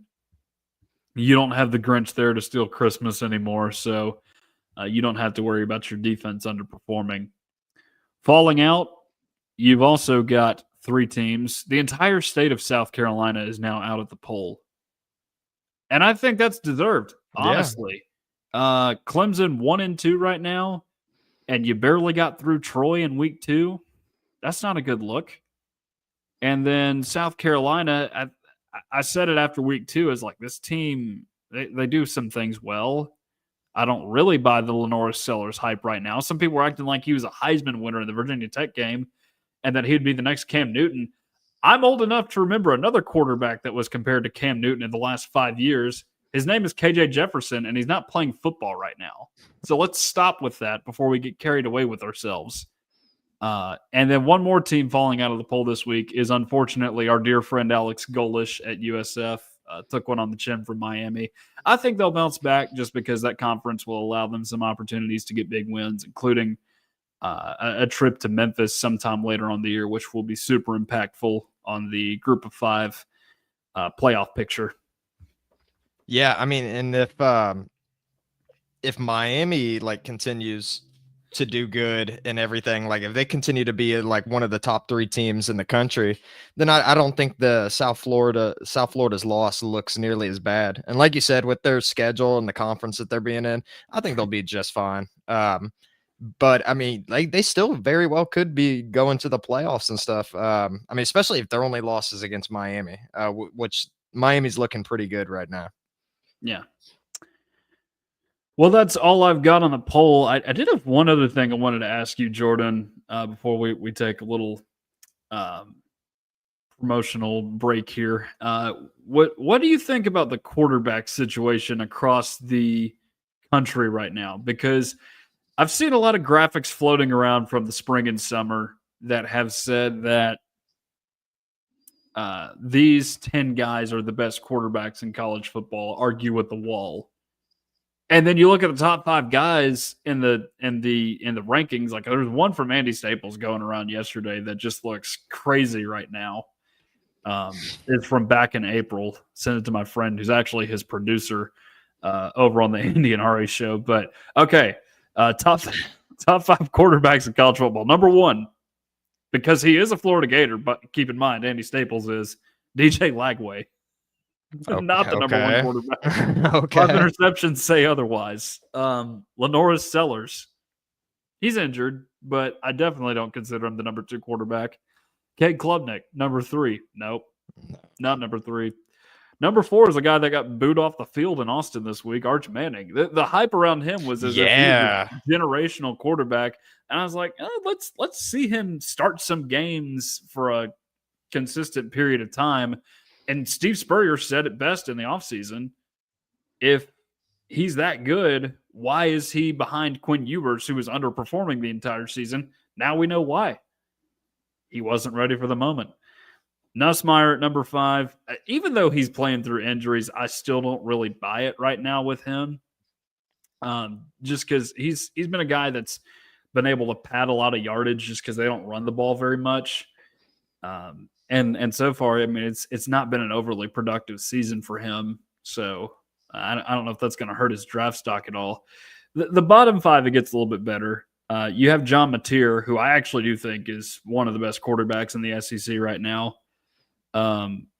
you don't have the Grinch there to steal Christmas anymore, so you don't have to worry about your defense underperforming. Falling out, you've also got three teams. The entire state of South Carolina is now out of the poll. And I think that's deserved, honestly. Yeah. Clemson 1-2 right now, and you barely got through Troy in week 2. That's not a good look. And then South Carolina, I said it after week 2, is like this team, they do some things well. I don't really buy the Lenora Sellers hype right now. Some people were acting like he was a Heisman winner in the Virginia Tech game and that he'd be the next Cam Newton. I'm old enough to remember another quarterback that was compared to Cam Newton in the last 5 years. His name is KJ Jefferson, and he's not playing football right now. So let's stop with that before we get carried away with ourselves. And then one more team falling out of the poll this week is unfortunately our dear friend Alex Golish at USF. Took one on the chin from Miami. I think they'll bounce back just because that conference will allow them some opportunities to get big wins, including a trip to Memphis sometime later on the year, which will be super impactful on the Group of 5 playoff picture. Yeah, I mean, and if Miami like continues to do good and everything, like if they continue to be like one of the top 3 teams in the country, then I don't think the South Florida's loss looks nearly as bad. And like you said, with their schedule and the conference that they're being in, I think they'll be just fine. But I mean, like they still very well could be going to the playoffs and stuff. I mean, especially if their only losses against Miami, which Miami's looking pretty good right now. Yeah. Well, that's all I've got on the poll. I did have one other thing I wanted to ask you, Jordan, before we take a little promotional break here. What do you think about the quarterback situation across the country right now? Because I've seen a lot of graphics floating around from the spring and summer that have said that these 10 guys are the best quarterbacks in college football, argue with the wall. And then you look at the top 5 guys in the rankings. Like there's one from Andy Staples going around yesterday that just looks crazy right now. It's from back in April. Sent it to my friend who's actually his producer over on the Indian RA show. But okay, top 5 quarterbacks in college football. Number 1, because he is a Florida Gator, but keep in mind Andy Staples is DJ Lagway. Not the number 1 quarterback. Okay. 5 interceptions say otherwise. Lenora Sellers. He's injured, but I definitely don't consider him the number 2 quarterback. Cade Klubnik, number 3. Nope. Not number 3. Number 4 is a guy that got booed off the field in Austin this week, Arch Manning. The hype around him was as if he was a generational quarterback. And I was like, let's see him start some games for a consistent period of time. And Steve Spurrier said it best in the offseason. If he's that good, why is he behind Quinn Ewers, who was underperforming the entire season? Now we know why. He wasn't ready for the moment. Nussmeier at number 5. Even though he's playing through injuries, I still don't really buy it right now with him. Just because he's been a guy that's been able to pad a lot of yardage just because they don't run the ball very much. And so far, I mean, it's not been an overly productive season for him. So I don't know if that's going to hurt his draft stock at all. The bottom 5, it gets a little bit better. You have John Mateer, who I actually do think is one of the best quarterbacks in the SEC right now.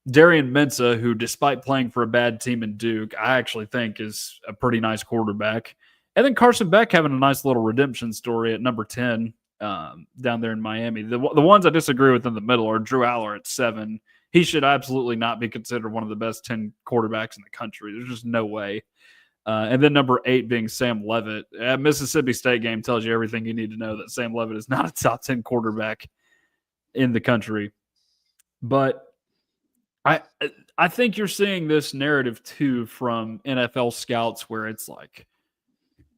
Darian Mensah, who despite playing for a bad team in Duke, I actually think is a pretty nice quarterback. And then Carson Beck having a nice little redemption story at number 10 down there in Miami. The ones I disagree with in the middle are Drew Aller at 7. He should absolutely not be considered one of the best 10 quarterbacks in the country. There's just no way. And then number 8 being Sam Levitt. Mississippi State game tells you everything you need to know that Sam Levitt is not a top 10 quarterback in the country. But I think you're seeing this narrative too from NFL scouts where it's like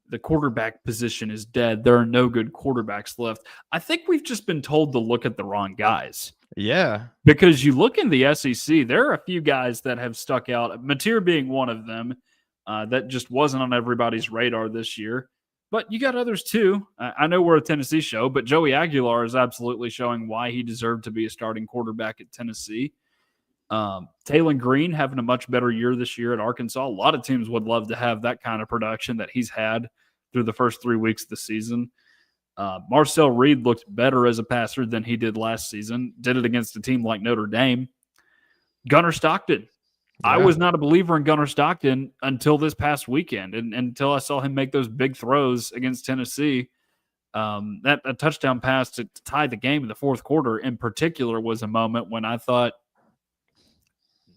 the quarterback position is dead. There are no good quarterbacks left. I think we've just been told to look at the wrong guys. Yeah. Because you look in the SEC, there are a few guys that have stuck out, Mateer being one of them, that just wasn't on everybody's radar this year. But you got others too. I know we're a Tennessee show, but Joey Aguilar is absolutely showing why he deserved to be a starting quarterback at Tennessee. Taylon Green having a much better year this year at Arkansas. A lot of teams would love to have that kind of production that he's had through the first 3 weeks of the season. Marcel Reed looked better as a passer than he did last season. Did it against a team like Notre Dame. Gunnar Stockton. Yeah. I was not a believer in Gunnar Stockton until this past weekend, and until I saw him make those big throws against Tennessee. That a touchdown pass to tie the game in the fourth quarter in particular was a moment when I thought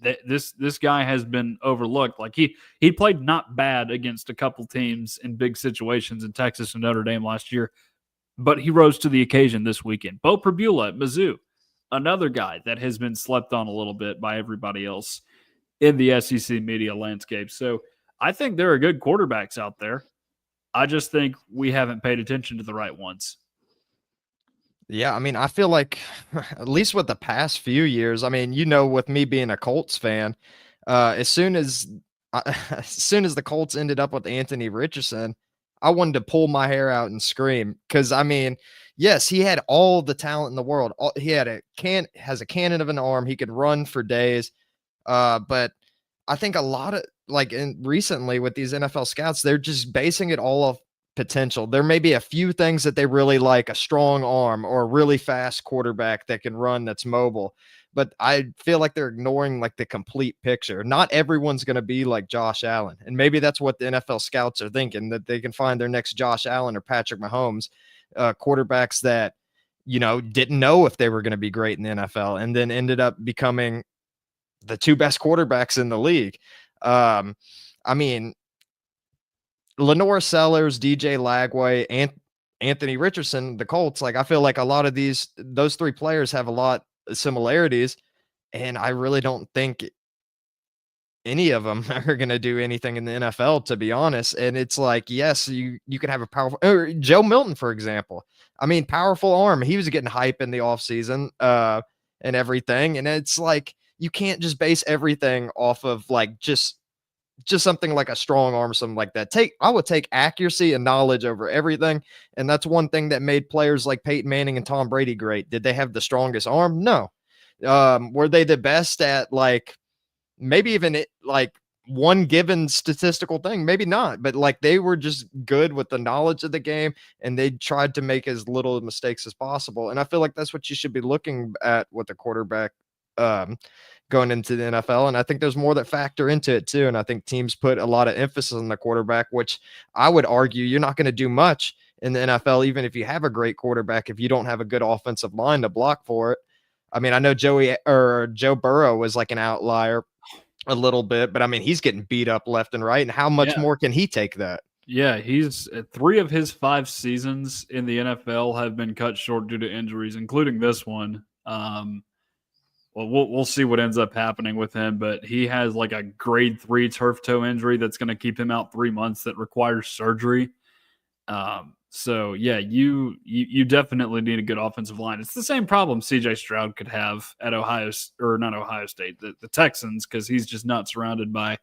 that this guy has been overlooked. Like he played not bad against a couple teams in big situations in Texas and Notre Dame last year, but he rose to the occasion this weekend. Bo Pribula at Mizzou, another guy that has been slept on a little bit by everybody else in the SEC media landscape. So I think there are good quarterbacks out there. I just think we haven't paid attention to the right ones. Yeah, I mean, I feel like at least with the past few years, I mean, with me being a Colts fan, as soon as the Colts ended up with Anthony Richardson, I wanted to pull my hair out and scream because I mean, yes, he had all the talent in the world. He had has a cannon of an arm. He could run for days. But I think a lot of recently with these NFL scouts, they're just basing it all off potential. There may be a few things that they really like, a strong arm or a really fast quarterback that can run, that's mobile. But I feel like they're ignoring the complete picture. Not everyone's going to be like Josh Allen. And maybe that's what the NFL scouts are thinking, that they can find their next Josh Allen or Patrick Mahomes, quarterbacks that, didn't know if they were going to be great in the NFL and then ended up becoming the 2 best quarterbacks in the league. I mean, Lenore Sellers, DJ Lagway, and Anthony Richardson, the Colts, I feel like a lot of those 3 players have a lot of similarities, and I really don't think any of them are going to do anything in the NFL, to be honest. And it's yes, you could have a powerful Joe Milton, for example. I mean, powerful arm. He was getting hype in the offseason and everything. And it's you can't just base everything off of just something like a strong arm, something like that. I would take accuracy and knowledge over everything. And that's one thing that made players like Peyton Manning and Tom Brady great. Did they have the strongest arm? No. Were they the best at maybe even one given statistical thing? Maybe not, but they were just good with the knowledge of the game and they tried to make as little mistakes as possible. And I feel like that's what you should be looking at with a quarterback, going into the NFL. And I think there's more that factor into it too. And I think teams put a lot of emphasis on the quarterback, which I would argue you're not going to do much in the NFL, even if you have a great quarterback, if you don't have a good offensive line to block for it. I mean, I know Joe Burrow was an outlier a little bit, but I mean, he's getting beat up left and right. And how much more can he take that? Yeah, he's 3 of his 5 seasons in the NFL have been cut short due to injuries, including this one. Well, we'll see what ends up happening with him, but he has a grade 3 turf toe injury that's going to keep him out 3 months that requires surgery. So yeah, you definitely need a good offensive line. It's the same problem CJ Stroud could have at the Texans, because he's just not surrounded by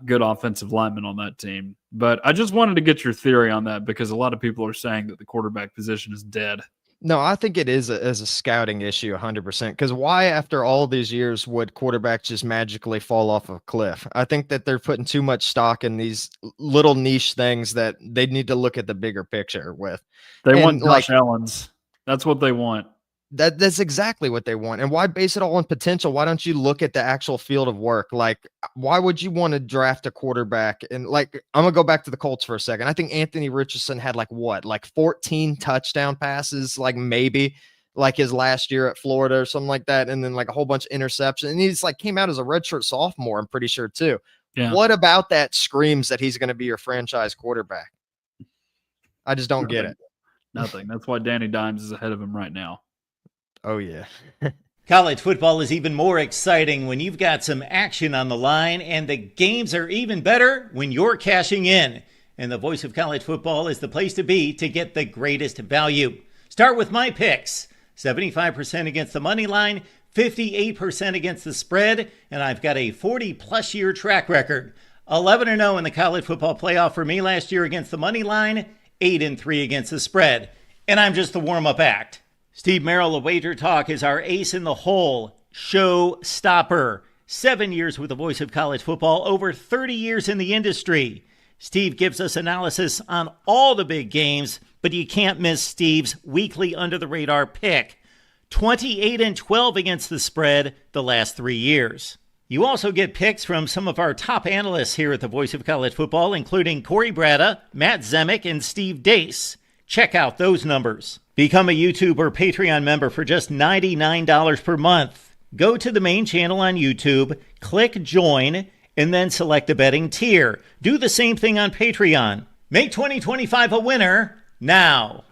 good offensive linemen on that team. But I just wanted to get your theory on that, because a lot of people are saying that the quarterback position is dead. No, I think it is a scouting issue 100%. Because why, after all these years, would quarterbacks just magically fall off a cliff? I think that they're putting too much stock in these little niche things that they need to look at the bigger picture with. They And want like Josh Allen's. That's what they want. that's exactly what they want. And why base it all on potential? Why don't you look at the actual field of work? Like, why would you want to draft a quarterback? And like, I'm gonna go back to the Colts for a second. I think Anthony Richardson had like what, like 14 touchdown passes, like maybe like his last year at Florida or something like that, and then like a whole bunch of interceptions. And he's like came out as a redshirt sophomore, I'm pretty sure too. Yeah. What about that screams that he's going to be your franchise quarterback? I just don't get it. Nothing. That's why Danny Dimes is ahead of him right now. Oh yeah. College football is even more exciting when you've got some action on the line, and the games are even better when you're cashing in. And the Voice of College Football is the place to be to get the greatest value. Start with my picks. 75% against the money line, 58% against the spread, and I've got a 40-plus year track record. 11-0 in the college football playoff for me last year against the money line, 8-3 against the spread. And I'm just the warm-up act. Steve Merrill of Wager Talk is our ace in the hole, show stopper. 7 years with the Voice of College Football, over 30 years in the industry. Steve gives us analysis on all the big games, but you can't miss Steve's weekly under-the-radar pick. 28-12 against the spread the last 3 years. You also get picks from some of our top analysts here at the Voice of College Football, including Corey Bratta, Matt Zemek, and Steve Dace. Check out those numbers. Become a YouTube or Patreon member for just $99 per month. Go to the main channel on YouTube, click join, and then select the betting tier. Do the same thing on Patreon. Make 2025 a winner now.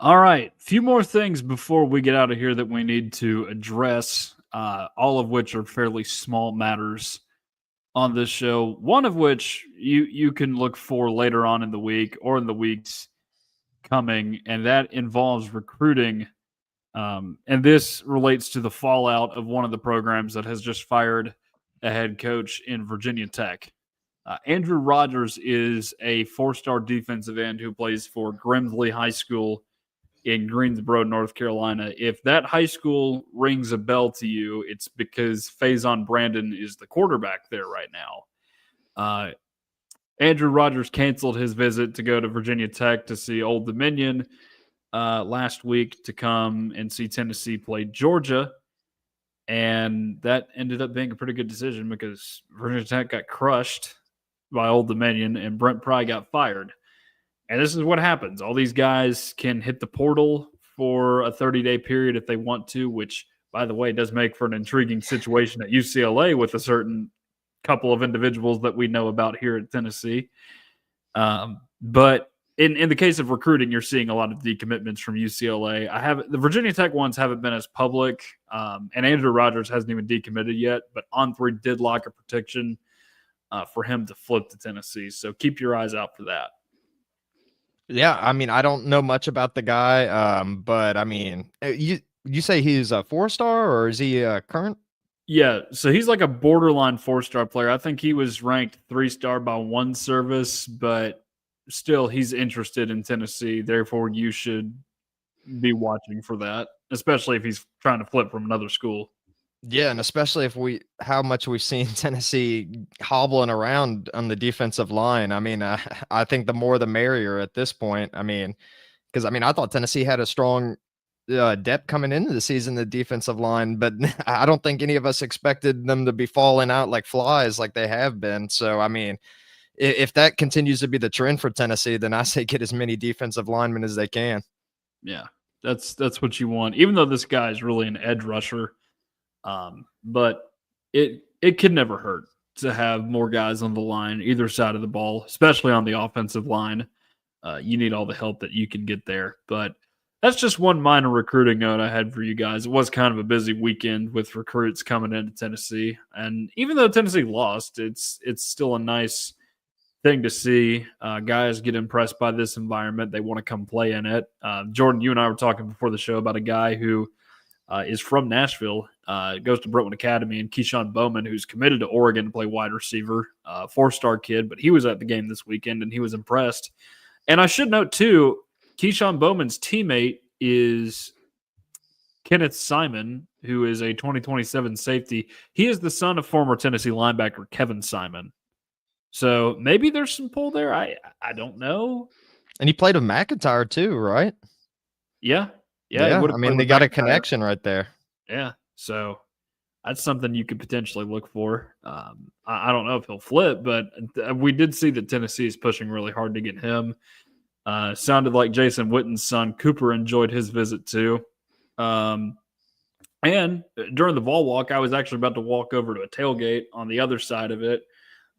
All right. A few more things before we get out of here that we need to address, all of which are fairly small matters on this show. One of which you can look for later on in the week or in the weeks coming, and that involves recruiting. And this relates to the fallout of one of the programs that has just fired a head coach in Virginia Tech. Andrew Rogers is a 4-star defensive end who plays for Grimsley High School in Greensboro, North Carolina. If that high school rings a bell to you, it's because Faison Brandon is the quarterback there right now. Andrew Rogers canceled his visit to go to Virginia Tech to see Old Dominion last week to come and see Tennessee play Georgia. And that ended up being a pretty good decision because Virginia Tech got crushed by Old Dominion and Brent Pry got fired. And this is what happens. All these guys can hit the portal for a 30-day period if they want to, which, by the way, does make for an intriguing situation at UCLA with a certain couple of individuals that we know about here at Tennessee. But in the case of recruiting, you're seeing a lot of decommitments from UCLA. The Virginia Tech ones haven't been as public, and Andrew Rogers hasn't even decommitted yet, but On3 did lock a protection for him to flip to Tennessee. So keep your eyes out for that. Yeah, I mean, I don't know much about the guy, but I mean, you say he's a 4-star or is he current? Yeah, so he's like a borderline 4-star player. I think he was ranked 3-star by one service, but still he's interested in Tennessee. Therefore, you should be watching for that, especially if he's trying to flip from another school. Yeah, and especially if how much we've seen Tennessee hobbling around on the defensive line. I mean, I think the more the merrier at this point. I mean, because I thought Tennessee had a strong depth coming into the season, the defensive line, but I don't think any of us expected them to be falling out like flies like they have been. So, I mean, if that continues to be the trend for Tennessee, then I say get as many defensive linemen as they can. Yeah, that's what you want, even though this guy is really an edge rusher. But it could never hurt to have more guys on the line, either side of the ball, especially on the offensive line. You need all the help that you can get there. But that's just one minor recruiting note I had for you guys. It was kind of a busy weekend with recruits coming into Tennessee. And even though Tennessee lost, it's still a nice thing to see. Guys get impressed by this environment. They want to come play in it. Jordan, you and I were talking before the show about a guy who is from Nashville, goes to Brentwood Academy, and Keyshawn Bowman, who's committed to Oregon to play wide receiver, 4-star kid, but he was at the game this weekend and he was impressed. And I should note too, Keyshawn Bowman's teammate is Kenneth Simon, who is a 2027 safety. He is the son of former Tennessee linebacker Kevin Simon. So maybe there's some pull there. I don't know. And he played with McIntyre too, right? Yeah. Yeah. I mean, they got a connection right there. Yeah. So that's something you could potentially look for. I don't know if he'll flip, but we did see that Tennessee is pushing really hard to get him. Sounded like Jason Witten's son Cooper enjoyed his visit too. And during the ball walk, I was actually about to walk over to a tailgate on the other side of it.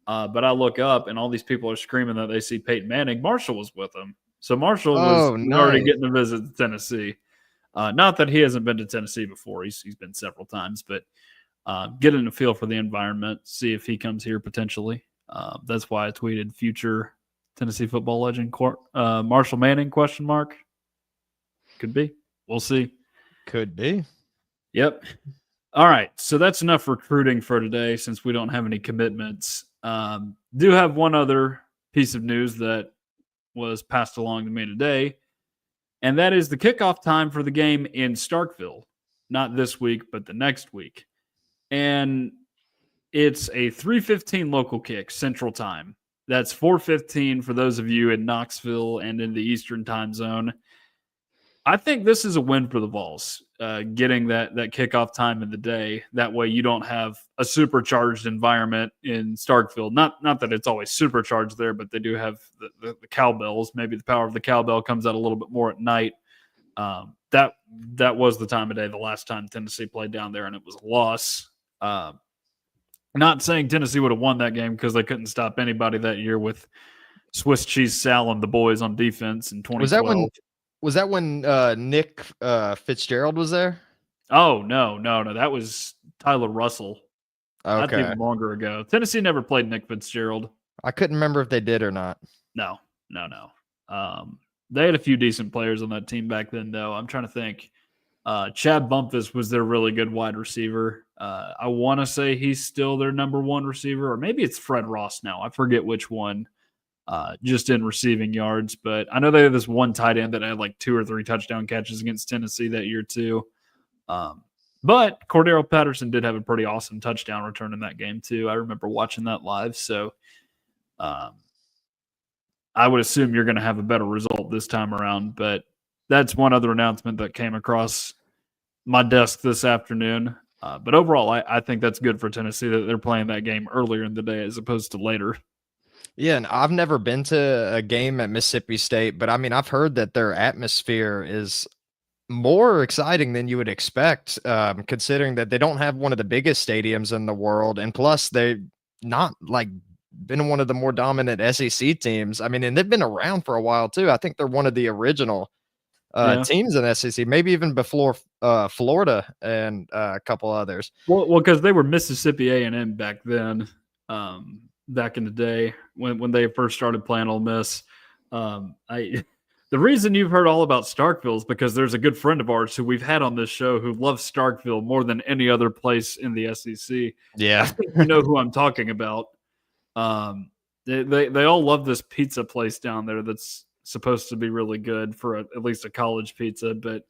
But I look up and all these people are screaming that they see Peyton Manning. Marshall was with them. So Marshall was already getting a visit to Tennessee. Not that he hasn't been to Tennessee before. He's been several times, but getting a feel for the environment, see if he comes here potentially. That's why I tweeted future Tennessee football legend Marshall Manning ? Could be. We'll see. Could be. Yep. All right. So that's enough recruiting for today since we don't have any commitments. Do have one other piece of news that was passed along to me today, and that is the kickoff time for the game in Starkville. Not this week, but the next week. And it's a 3:15 local kick, Central Time. That's 4:15 for those of you in Knoxville and in the Eastern Time Zone. I think this is a win for the Vols, getting that kickoff time in the day. That way you don't have a supercharged environment in Starkville. Not that it's always supercharged there, but they do have the cowbells. Maybe the power of the cowbell comes out a little bit more at night. That was the time of day the last time Tennessee played down there, and it was a loss. Not saying Tennessee would have won that game because they couldn't stop anybody that year with Swiss Cheese Sal and the boys on defense in 2012. Was that when Nick Fitzgerald was there? Oh, no. That was Tyler Russell. Okay. That's even longer ago. Tennessee never played Nick Fitzgerald. I couldn't remember if they did or not. No. They had a few decent players on that team back then, though. I'm trying to think. Chad Bumpus was their really good wide receiver. I want to say he's still their number one receiver, or maybe it's Fred Ross now. I forget which one. Just in receiving yards. But I know they had this one tight end that had like 2 or 3 touchdown catches against Tennessee that year too. But Cordero Patterson did have a pretty awesome touchdown return in that game too. I remember watching that live. So I would assume you're going to have a better result this time around. But that's one other announcement that came across my desk this afternoon. But overall, I think that's good for Tennessee that they're playing that game earlier in the day as opposed to later. Yeah, and I've never been to a game at Mississippi State, but I mean, I've heard that their atmosphere is more exciting than you would expect, considering that they don't have one of the biggest stadiums in the world, and plus they've not like been one of the more dominant SEC teams. I mean, and they've been around for a while too. I think they're one of the original teams in SEC, maybe even before Florida and a couple others. Well, because they were Mississippi A&M back then. Back in the day when they first started playing Ole Miss. The reason you've heard all about Starkville is because there's a good friend of ours who we've had on this show who loves Starkville more than any other place in the SEC. Yeah. I think you know who I'm talking about. They all love this pizza place down there that's supposed to be really good for at least a college pizza, but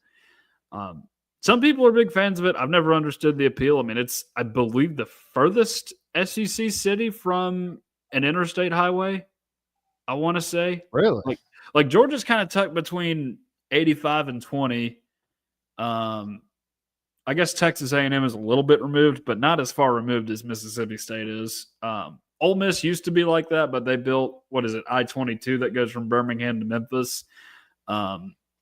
some people are big fans of it. I've never understood the appeal. I mean, it's, I believe, the furthest SEC city from an interstate highway, I want to say. Really? Like Georgia's kind of tucked between 85 and 20. I guess Texas A&M is a little bit removed, but not as far removed as Mississippi State is. Ole Miss used to be like that, but they built, I-22 that goes from Birmingham to Memphis.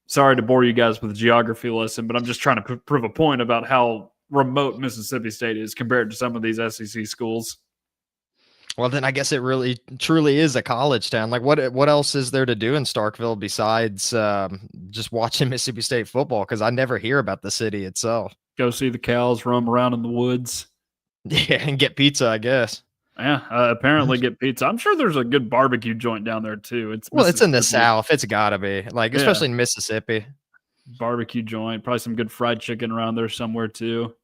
Sorry to bore you guys with a geography lesson, but I'm just trying to prove a point about how remote Mississippi State is compared to some of these SEC schools. Well, then I guess it really truly is a college town. Like what else is there to do in Starkville besides just watching Mississippi State football? Because I never hear about the city itself. Go see the cows roam around in the woods. Yeah, and get pizza, I guess. Yeah, apparently get pizza. I'm sure there's a good barbecue joint down there too. It's in the South. It's gotta be especially in Mississippi. Barbecue joint, probably some good fried chicken around there somewhere too.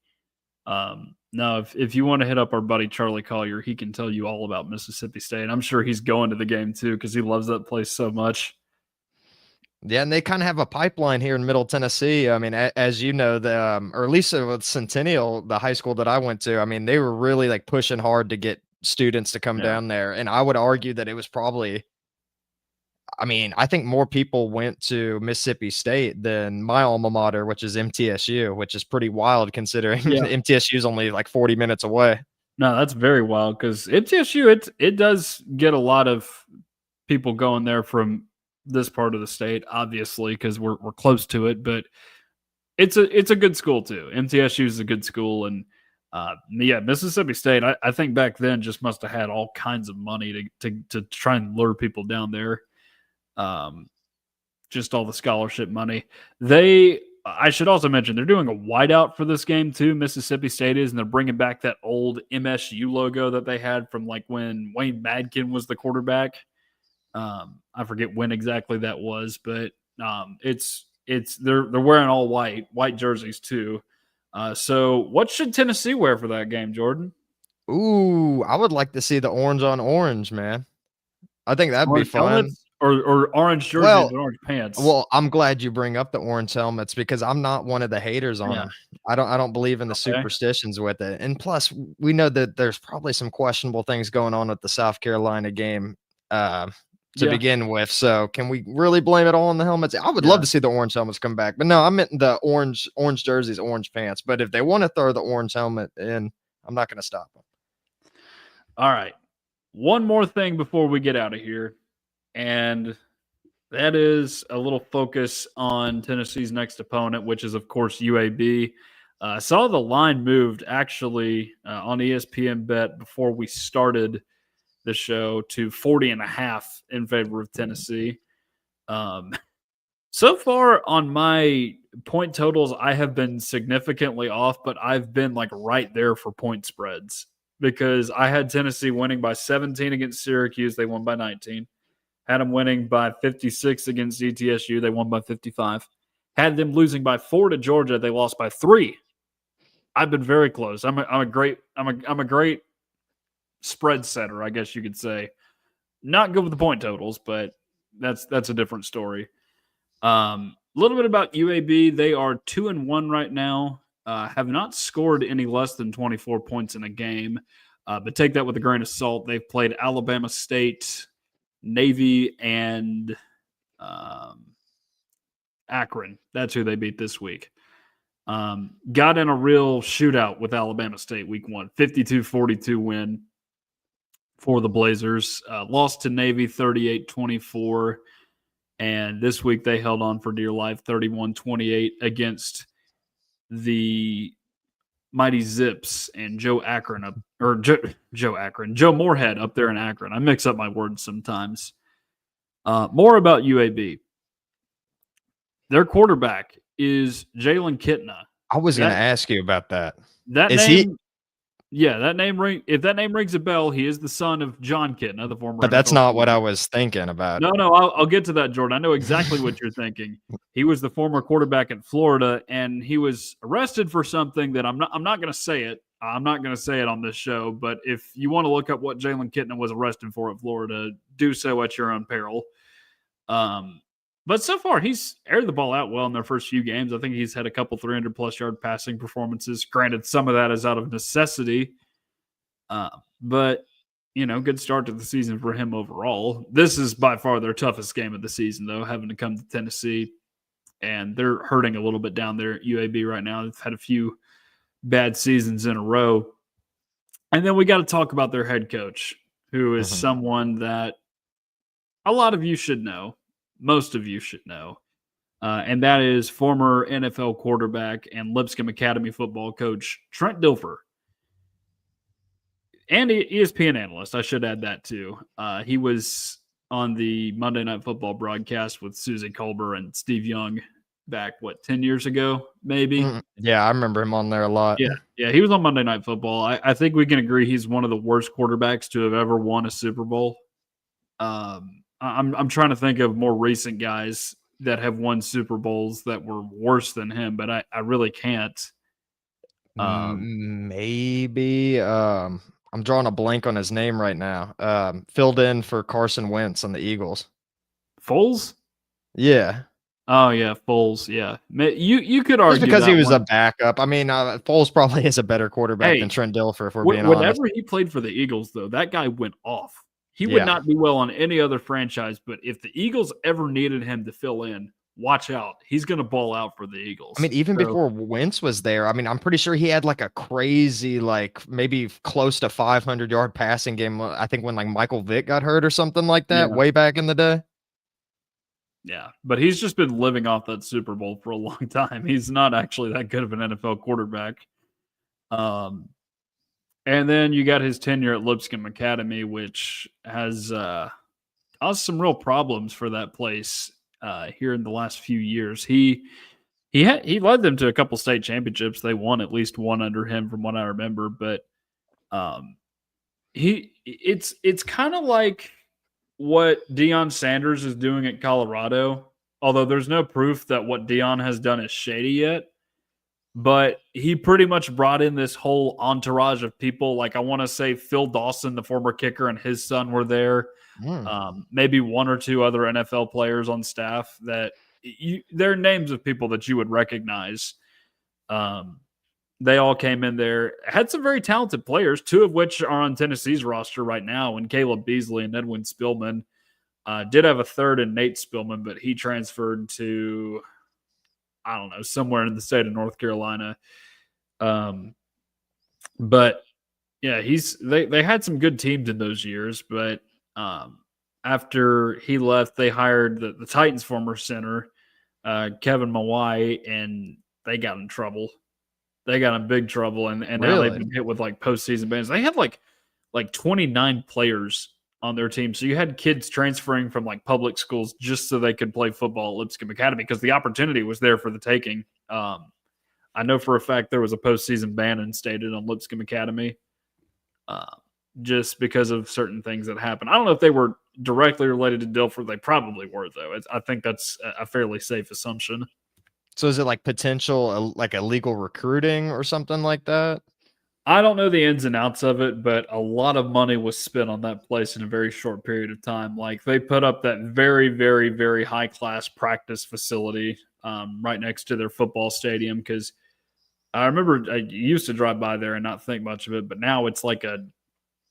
No, if you want to hit up our buddy Charlie Collier, he can tell you all about Mississippi State. I'm sure he's going to the game too because he loves that place so much. Yeah, and they kind of have a pipeline here in Middle Tennessee. I mean, as you know, or at least with Centennial, the high school that I went to, I mean, they were really like pushing hard to get students to come Yeah. down there. And I would argue that it was probably, I mean, I think more people went to Mississippi State than my alma mater, which is MTSU, which is pretty wild considering Yeah. MTSU is only like 40 minutes away. No, that's very wild because MTSU, it does get a lot of people going there from this part of the state, obviously, because we're close to it. But it's a good school too. MTSU is a good school, and yeah, Mississippi State. I think back then just must have had all kinds of money to try and lure people down there. Just all the scholarship money. I should also mention they're doing a whiteout for this game too. Mississippi State is, and they're bringing back that old MSU logo that they had from like when Wayne Madkin was the quarterback. I forget when exactly that was, but they're wearing all white jerseys too. So what should Tennessee wear for that game, Jordan? Ooh, I would like to see the orange on orange, man. I think that'd be Orange fun. helmets or orange jerseys Well, and orange pants. Well, I'm glad you bring up the orange helmets because I'm not one of the haters on Yeah. them. I don't believe in the Okay. superstitions with it. And plus, we know that there's probably some questionable things going on with the South Carolina game to Yeah. begin with. So, can we really blame it all on the helmets? I would love to see the orange helmets come back, but no, I meant the orange jerseys, orange pants. But if they want to throw the orange helmet in, I'm not going to stop them. All right. One more thing before we get out of here, and that is a little focus on Tennessee's next opponent, which is, of course, UAB. I saw the line moved actually on ESPN Bet before we started the show to 40.5 in favor of Tennessee. So far on my point totals, I have been significantly off, but I've been like right there for point spreads because I had Tennessee winning by 17 against Syracuse. They won by 19. Had them winning by 56 against ETSU. They won by 55. Had them losing by 4 to Georgia. They lost by 3. I've been very close. I'm a great spread setter, I guess you could say. Not good with the point totals, but that's a different story. A little bit about UAB. They are 2-1 right now. Have not scored any less than 24 points in a game. But take that with a grain of salt. They've played Alabama State, Navy, and Akron. That's who they beat this week. Got in a real shootout with Alabama State week 1. 52-42 win for the Blazers. Lost to Navy 38-24. And this week they held on for dear life 31-28 against the Mighty Zips and Joe Moorhead up there in Akron. I mix up my words sometimes. More about UAB. Their quarterback is Jalen Kitna. I was going to ask you about that. Yeah, that name if that name rings a bell, he is the son of John Kitna, the former. But that's not what I was thinking about. No, I'll get to that, Jordan. I know exactly what you're thinking. He was the former quarterback at Florida, and he was arrested for something that I'm not going to say it. I'm not going to say it on this show, but if you want to look up what Jalen Kitna was arrested for at Florida, do so at your own peril. But so far, he's aired the ball out well in their first few games. I think he's had a couple 300-plus yard passing performances. Granted, some of that is out of necessity. But, good start to the season for him overall. This is by far their toughest game of the season, though, having to come to Tennessee. And they're hurting a little bit down there at UAB right now. They've had a few bad seasons in a row. And then we got to talk about their head coach, who is someone that a lot of you should know. Most of you should know. And that is former NFL quarterback and Lipscomb Academy football coach Trent Dilfer. And ESPN analyst, I should add that too. He was on the Monday Night Football broadcast with Susie Colbert and Steve Young back, 10 years ago, maybe? Yeah, I remember him on there a lot. Yeah, he was on Monday Night Football. I think we can agree he's one of the worst quarterbacks to have ever won a Super Bowl. I'm trying to think of more recent guys that have won Super Bowls that were worse than him, but I really can't. Maybe I'm drawing a blank on his name right now. Filled in for Carson Wentz on the Eagles. Foles? Yeah. Oh yeah, Foles. Yeah, you could Just argue because he that was a one. backup. I mean, Foles probably is a better quarterback than Hey, Trent Dilfer, if we're being honest. whenever he played for the Eagles, though, that guy went off. He would Yeah. not do well on any other franchise, but if the Eagles ever needed him to fill in, watch out. He's going to ball out for the I Eagles. mean, even So, before Wentz was there, I mean, I'm pretty sure he had like a crazy, like maybe close to 500-yard passing game. I think when like Michael Vick got hurt or something like that yeah, way back in the day. yeah. But he's just been living off that Super Bowl for a long time. He's not actually that good of an NFL quarterback. Um, and then you got his tenure at Lipscomb Academy, which has caused some real problems for that place here in the last few years. He led them to a couple state championships. They won at least one under him, from what I remember. But um, it's kind of like what Deion Sanders is doing at Colorado. Although there's no proof that what Deion has done is shady yet. But he pretty much brought in this whole entourage of people. Like I want to say Phil Dawson, the former kicker, and his son were there. Mm, Maybe one or two other NFL players on staff that they're names of people that you would recognize. Um, they all came in there, had some very talented players, two of which are on Tennessee's roster right now, and Caleb Beasley and Edwin Spillman. Did have a third in Nate Spillman, but he transferred to, I don't know, somewhere in the state of North Carolina. But yeah, they had some good teams in those years, but after he left, they hired the Titans' former center, Kevin Mawai, and they got in trouble. They got in big trouble, and now they've really? been hit with like postseason bans. They had like 29 players on their team, so you had kids transferring from like public schools just so they could play football at Lipscomb Academy because the opportunity was there for the taking. I know for a fact there was a postseason ban instated on Lipscomb Academy uh, just because of certain things that happened. I don't know if they were directly related to Dilfer. They probably were, though. I think that's a fairly safe assumption. So is it like potential, like illegal recruiting or something like that? I don't know the ins and outs of it, but a lot of money was spent on that place in a very short period of time. Like they put up that very, very, very high class practice facility right next to their football stadium because I remember I used to drive by there and not think much of it, but now it's like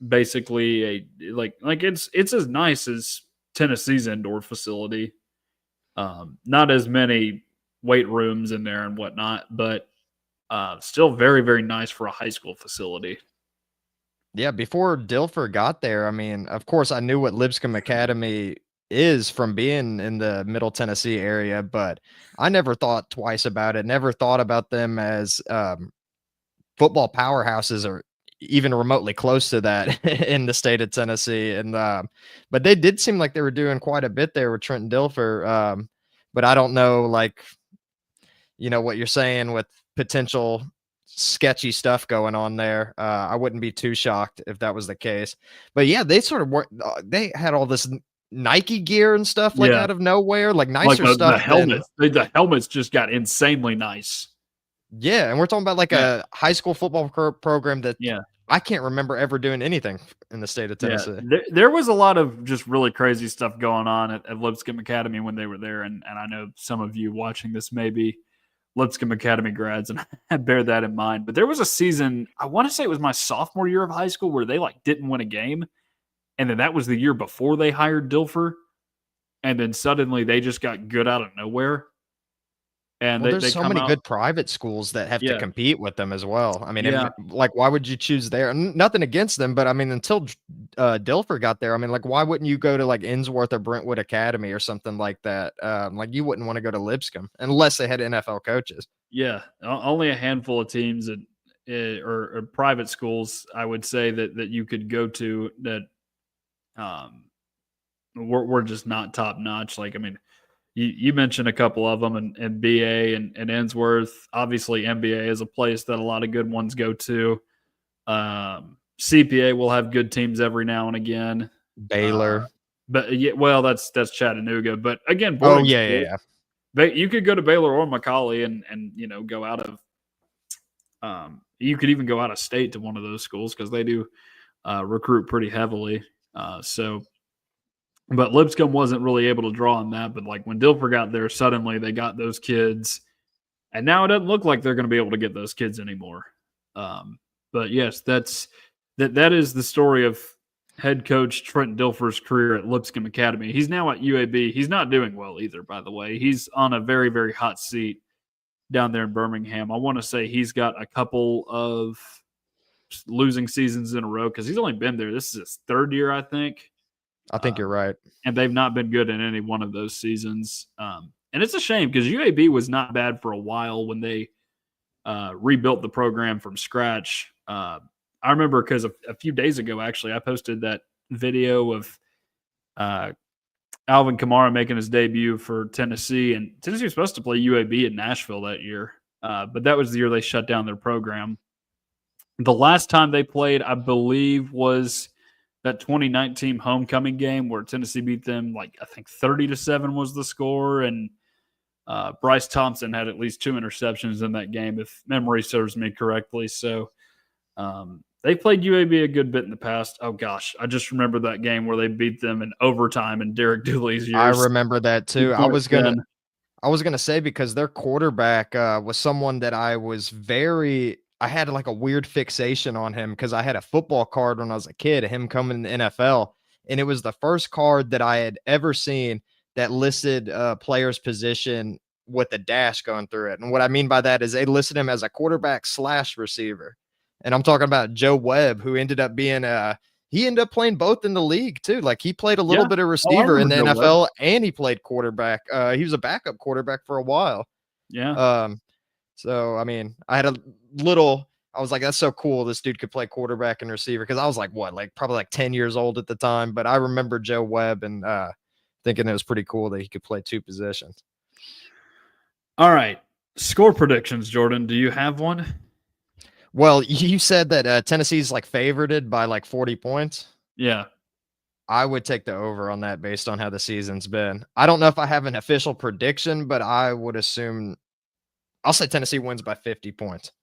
basically it's as nice as Tennessee's indoor facility. Not as many weight rooms in there and whatnot, but still very, very nice for a high school facility. Yeah, before Dilfer got there, I mean, of course, I knew what Lipscomb Academy is from being in the Middle Tennessee area, but I never thought twice about it. Never thought about them as football powerhouses or even remotely close to that in the state of Tennessee. And but they did seem like they were doing quite a bit there with Trenton Dilfer. But I don't know, like, what you're saying with potential sketchy stuff going on there. I wouldn't be too shocked if that was the case. But yeah, they sort of were. They had all this Nike gear and stuff like Yeah, out of nowhere, like like nicer the stuff than. helmets. The helmets just got insanely nice. Yeah, and we're talking about like Yeah, a high school football program that yeah, I can't remember ever doing anything in the state of yeah. Tennessee. There was a lot of just really crazy stuff going on at Lipscomb Academy when they were there, and I know some of you watching this may be Lipscomb Academy grads, and I bear that in mind. But there was a season, I want to say it was my sophomore year of high school, where they like didn't win a game, and then that was the year before they hired Dilfer, and then suddenly they just got good out of nowhere, and Well, there's they so come many out, good private schools that have to yeah, compete with them as well. I mean, yeah, like, why would you choose there? Nothing against them, but I mean, until Dilfer got there, I mean, like, why wouldn't you go to like Innsworth or Brentwood Academy or something like that? Like, you wouldn't want to go to Lipscomb unless they had NFL coaches. yeah. Only a handful of teams that or private schools, I would say that you could go to that um, we're just not top notch. Like, I mean, you mentioned a couple of them, and BA and Ensworth. Obviously, MBA is a place that a lot of good ones go to. CPA will have good teams every now and again. Baylor. But yeah, well, that's Chattanooga. But again, Oh boarding yeah, yeah, school. yeah. But you could go to Baylor or Macaulay and go out of. You could even go out of state to one of those schools because they do recruit pretty heavily. So But Lipscomb wasn't really able to draw on that. But like when Dilfer got there, suddenly they got those kids. And now it doesn't look like they're going to be able to get those kids anymore. But yes, that is the story of head coach Trent Dilfer's career at Lipscomb Academy. He's now at UAB. He's not doing well either, by the way. He's on a very, very hot seat down there in Birmingham. I want to say he's got a couple of losing seasons in a row because he's only been there. This is his third year, I think. I think you're right. And they've not been good in any one of those seasons. And it's a shame because UAB was not bad for a while when they rebuilt the program from scratch. I remember because a few days ago, actually, I posted that video of Alvin Kamara making his debut for Tennessee. And Tennessee was supposed to play UAB in Nashville that year. But that was the year they shut down their program. The last time they played, I believe, was that 2019 homecoming game where Tennessee beat them, like I think 30-7 was the score. And Bryce Thompson had at least 2 interceptions in that game, if memory serves me correctly. So they played UAB a good bit in the past. Oh, gosh. I just remember that game where they beat them in overtime in Derek Dooley's years. I remember that too. I was gonna say because their quarterback was someone that I had like a weird fixation on him because I had a football card when I was a kid, him coming in the NFL. And it was the first card that I had ever seen that listed player's position with a dash going through it. And what I mean by that is they listed him as a quarterback / receiver. And I'm talking about Joe Webb, who ended up being he ended up playing both in the league too. Like he played a little bit of receiver in the NFL and he played quarterback. He was a backup quarterback for a while. Yeah. So, I mean, I was like, that's so cool. This dude could play quarterback and receiver. Cause I was like, probably like 10 years old at the time, but I remember Joe Webb and, thinking it was pretty cool that he could play 2 positions. All right. Score predictions, Jordan. Do you have one? Well, you said that Tennessee's like favorited by like 40 points. Yeah. I would take the over on that based on how the season's been. I don't know if I have an official prediction, but I would assume I'll say Tennessee wins by 50 points.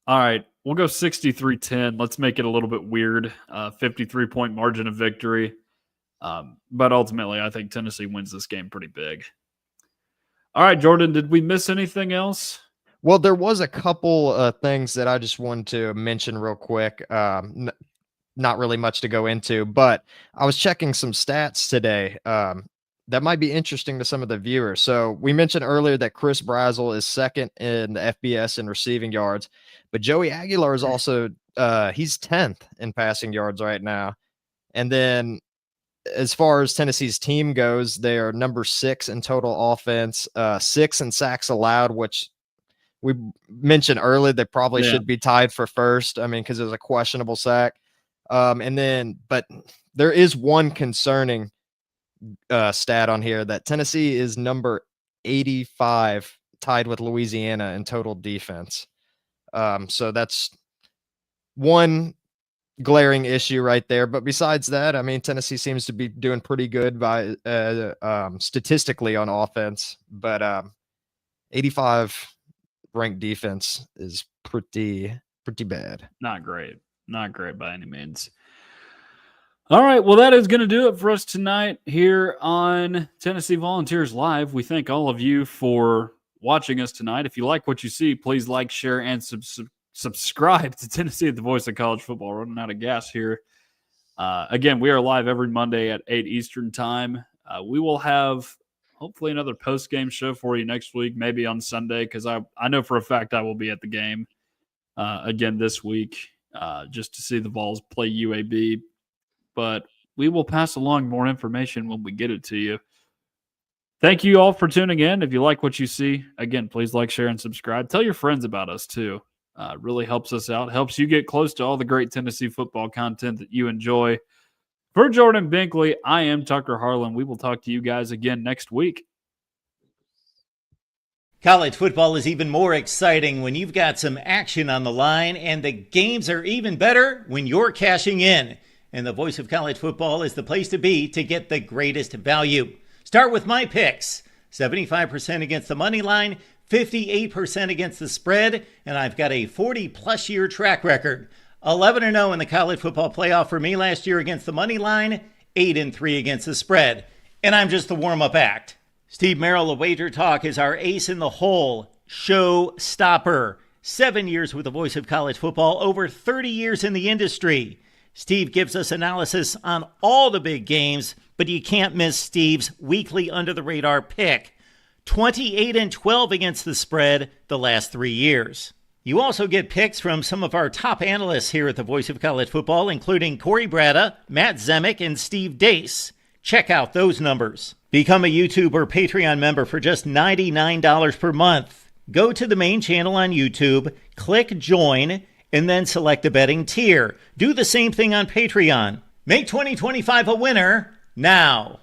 All right. We'll go 63-10. Let's make it a little bit weird. 53-point margin of victory. But ultimately, I think Tennessee wins this game pretty big. All right, Jordan, did we miss anything else? Well, there was a couple things that I just wanted to mention real quick. Not really much to go into, but I was checking some stats today that might be interesting to some of the viewers. So we mentioned earlier that Chris Brazel is second in the FBS in receiving yards, but Joey Aguilar is also he's 10th in passing yards right now. And then as far as Tennessee's team goes, they are number 6 in total offense, 6 in sacks allowed, which we mentioned earlier they probably should be tied for first. I mean, because it was a questionable sack. But there is one concerning stat on here that Tennessee is number 85, tied with Louisiana in total defense. So that's one glaring issue right there. But besides that, I mean, Tennessee seems to be doing pretty good by statistically on offense, but 85 ranked defense is pretty bad. Not great by any means. All right, well, that is going to do it for us tonight here on Tennessee Volunteers Live. We thank all of you for watching us tonight. If you like what you see, please like, share, and subscribe to Tennessee at the Voice of College Football. Running out of gas here. Again, we are live every Monday at 8 Eastern time. We will have hopefully another post-game show for you next week, maybe on Sunday, because I know for a fact I will be at the game again this week just to see the Vols play UAB. But we will pass along more information when we get it to you. Thank you all for tuning in. If you like what you see, again, please like, share, and subscribe. Tell your friends about us, too. Really helps us out. Helps you get close to all the great Tennessee football content that you enjoy. For Jordan Binkley, I am Tucker Harlan. We will talk to you guys again next week. College football is even more exciting when you've got some action on the line, and the games are even better when you're cashing in. And the Voice of College Football is the place to be to get the greatest value. Start with my picks. 75% against the money line, 58% against the spread, and I've got a 40-plus year track record. 11-0 in the college football playoff for me last year against the money line, 8-3 against the spread. And I'm just the warm-up act. Steve Merrill of Wager Talk is our ace in the hole, show stopper. 7 years with the voice of college football, over 30 years in the industry. Steve gives us analysis on all the big games, but you can't miss Steve's weekly under-the-radar pick. 28-12 against the spread the last 3 years. You also get picks from some of our top analysts here at the Voice of College Football, including Corey Bratta, Matt Zemek, and Steve Dace. Check out those numbers. Become a YouTube or Patreon member for just $99 per month. Go to the main channel on YouTube, click join, and then select the betting tier. Do the same thing on Patreon. Make 2025 a winner now.